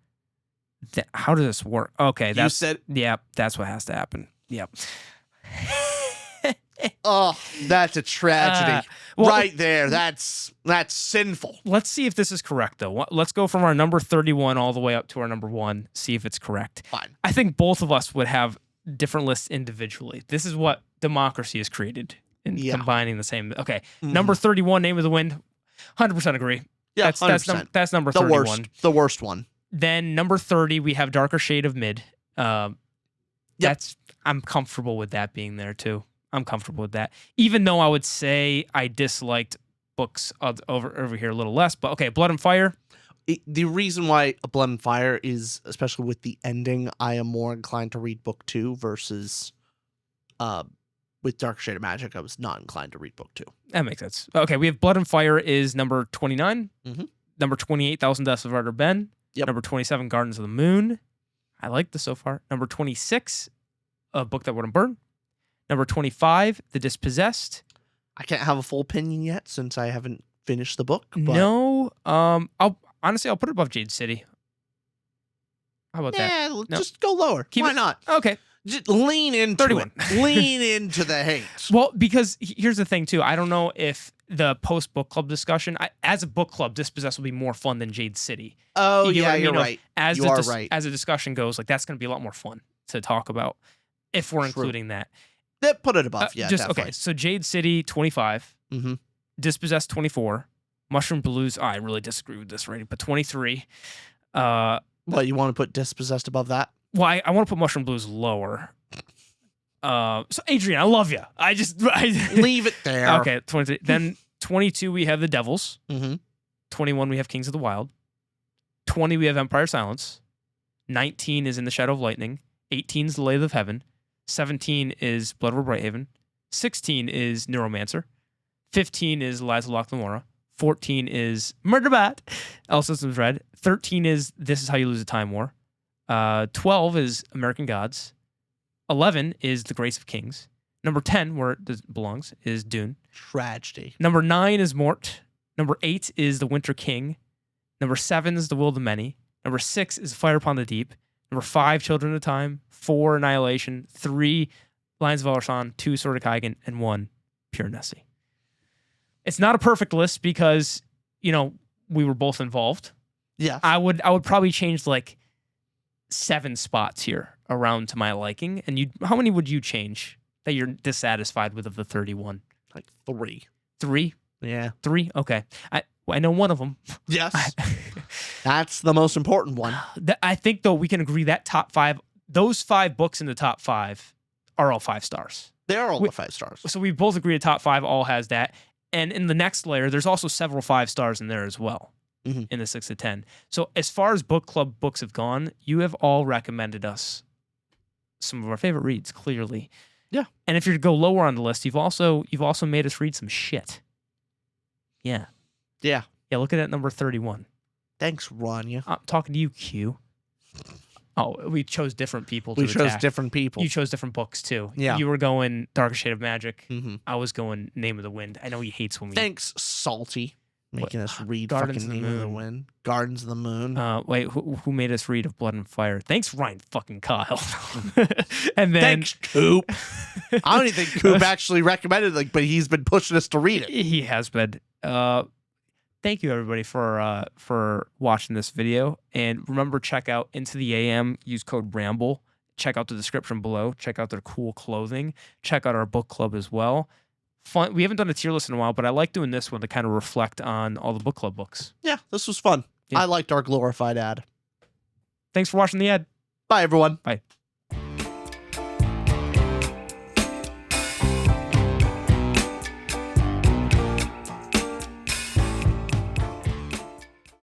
How does this work? Okay, that's what has to happen. Yep. Oh, that's a tragedy. Right there. That's sinful. Let's see if this is correct, though. Let's go from our number 31 all the way up to our number 1. See if it's correct. Fine. I think both of us would have different lists individually. This is what democracy has created in combining the same. Okay, number 31, Name of the Wind. 100% agree. Yeah, that's number 31. The worst one. Then number 30, we have Darker Shade of Mid. I'm comfortable with that being there too. I'm comfortable with that. Even though I would say I disliked books over here a little less. But okay, Blood and Fire. The reason why Blood and Fire is, especially with the ending, I am more inclined to read book 2 versus with Dark Shade of Magic, I was not inclined to read book 2. That makes sense. Okay, we have Blood and Fire is number 29. Number 28, Thousand Deaths of Ardor Benn. Yep. Number 27, Gardens of the Moon. I like this so far. Number 26, A Book That Wouldn't Burn. Number 25, The Dispossessed. I can't have a full opinion yet since I haven't finished the book. But... No. I'll put it above Jade City. How about that? Yeah, just go lower. Why not? Okay. Just lean into 31. it. Lean into the hate. Well, because here's the thing, too. I don't know if the post-book club discussion, as a book club, Dispossessed will be more fun than Jade City. Oh, yeah, you're right. As the discussion goes, that's going to be a lot more fun to talk about if we're including that. Put it above, definitely. Okay, so Jade City, 25. Dispossessed, 24. Mushroom Blues, I really disagree with this rating, but 23. Well, you want to put Dispossessed above that? Well, I want to put Mushroom Blues lower. So Adrian, I love you. Leave it there. Okay, 23. Then 22 we have The Devils. 21 we have Kings of the Wyld. 20 we have Empire Silence. 19 is In the Shadow of Lightning. 18 is The Lathe of Heaven. 17 is Blood Red Brighthaven. 16 is Neuromancer. 15 is Lies of Lamora. 14 is Murderbot, All Systems Red. 13 is This Is How You Lose a Time War. 12 is American Gods. 11 is The Grace of Kings. Number 10, where it belongs, is Dune. Tragedy. Number 9 is Mort. Number 8 is The Winter King. Number 7 is The Will of the Many. Number 6 is Fire Upon the Deep. Number 5, Children of Time. 4, Annihilation. 3, Lions of Al-Rassan. 2, Sword of Kaigen. And 1, Piranesi. It's not a perfect list because, we were both involved. Yeah. I would probably change like 7 spots here around to my liking. And how many would you change that you're dissatisfied with of the 31? Like 3. 3? Yeah. 3? Okay. I know one of them. Yes. That's the most important one. I think, though, we can agree that top 5, those 5 books in the top 5 are all 5 stars. They are all 5 stars. So we both agree the top 5 all has that. And in the next layer, there's also several 5 stars in there as well. In the 6 to 10. So as far as book club books have gone, you have all recommended us some of our favorite reads, clearly. Yeah. And if you're to go lower on the list, you've also made us read some shit. Yeah. Yeah. Yeah, look at that number 31. Thanks, Rania. I'm talking to you, Q. Oh, we chose different people to We chose attack. different people. You chose different books, too. Yeah. You were going Darkest Shade of Magic. Mm-hmm. I was going Name of the Wind. I know he hates when we... Thanks, Salty, making us read Gardens fucking of the Name of the Moon. Wind. Gardens of the Moon. Wait, who made us read Of Blood and Fire? Thanks, Ryan fucking Kyle. And then... Thanks, Coop. I don't even think Coop actually recommended it, but he's been pushing us to read it. He has been. Thank you, everybody, for watching this video. And remember, check out Into the AM. Use code Ramble. Check out the description below. Check out their cool clothing. Check out our book club as well. Fun. We haven't done a tier list in a while, but I like doing this one to kind of reflect on all the book club books. Yeah, this was fun. Yeah. I liked our glorified ad. Thanks for watching the ad. Bye, everyone. Bye.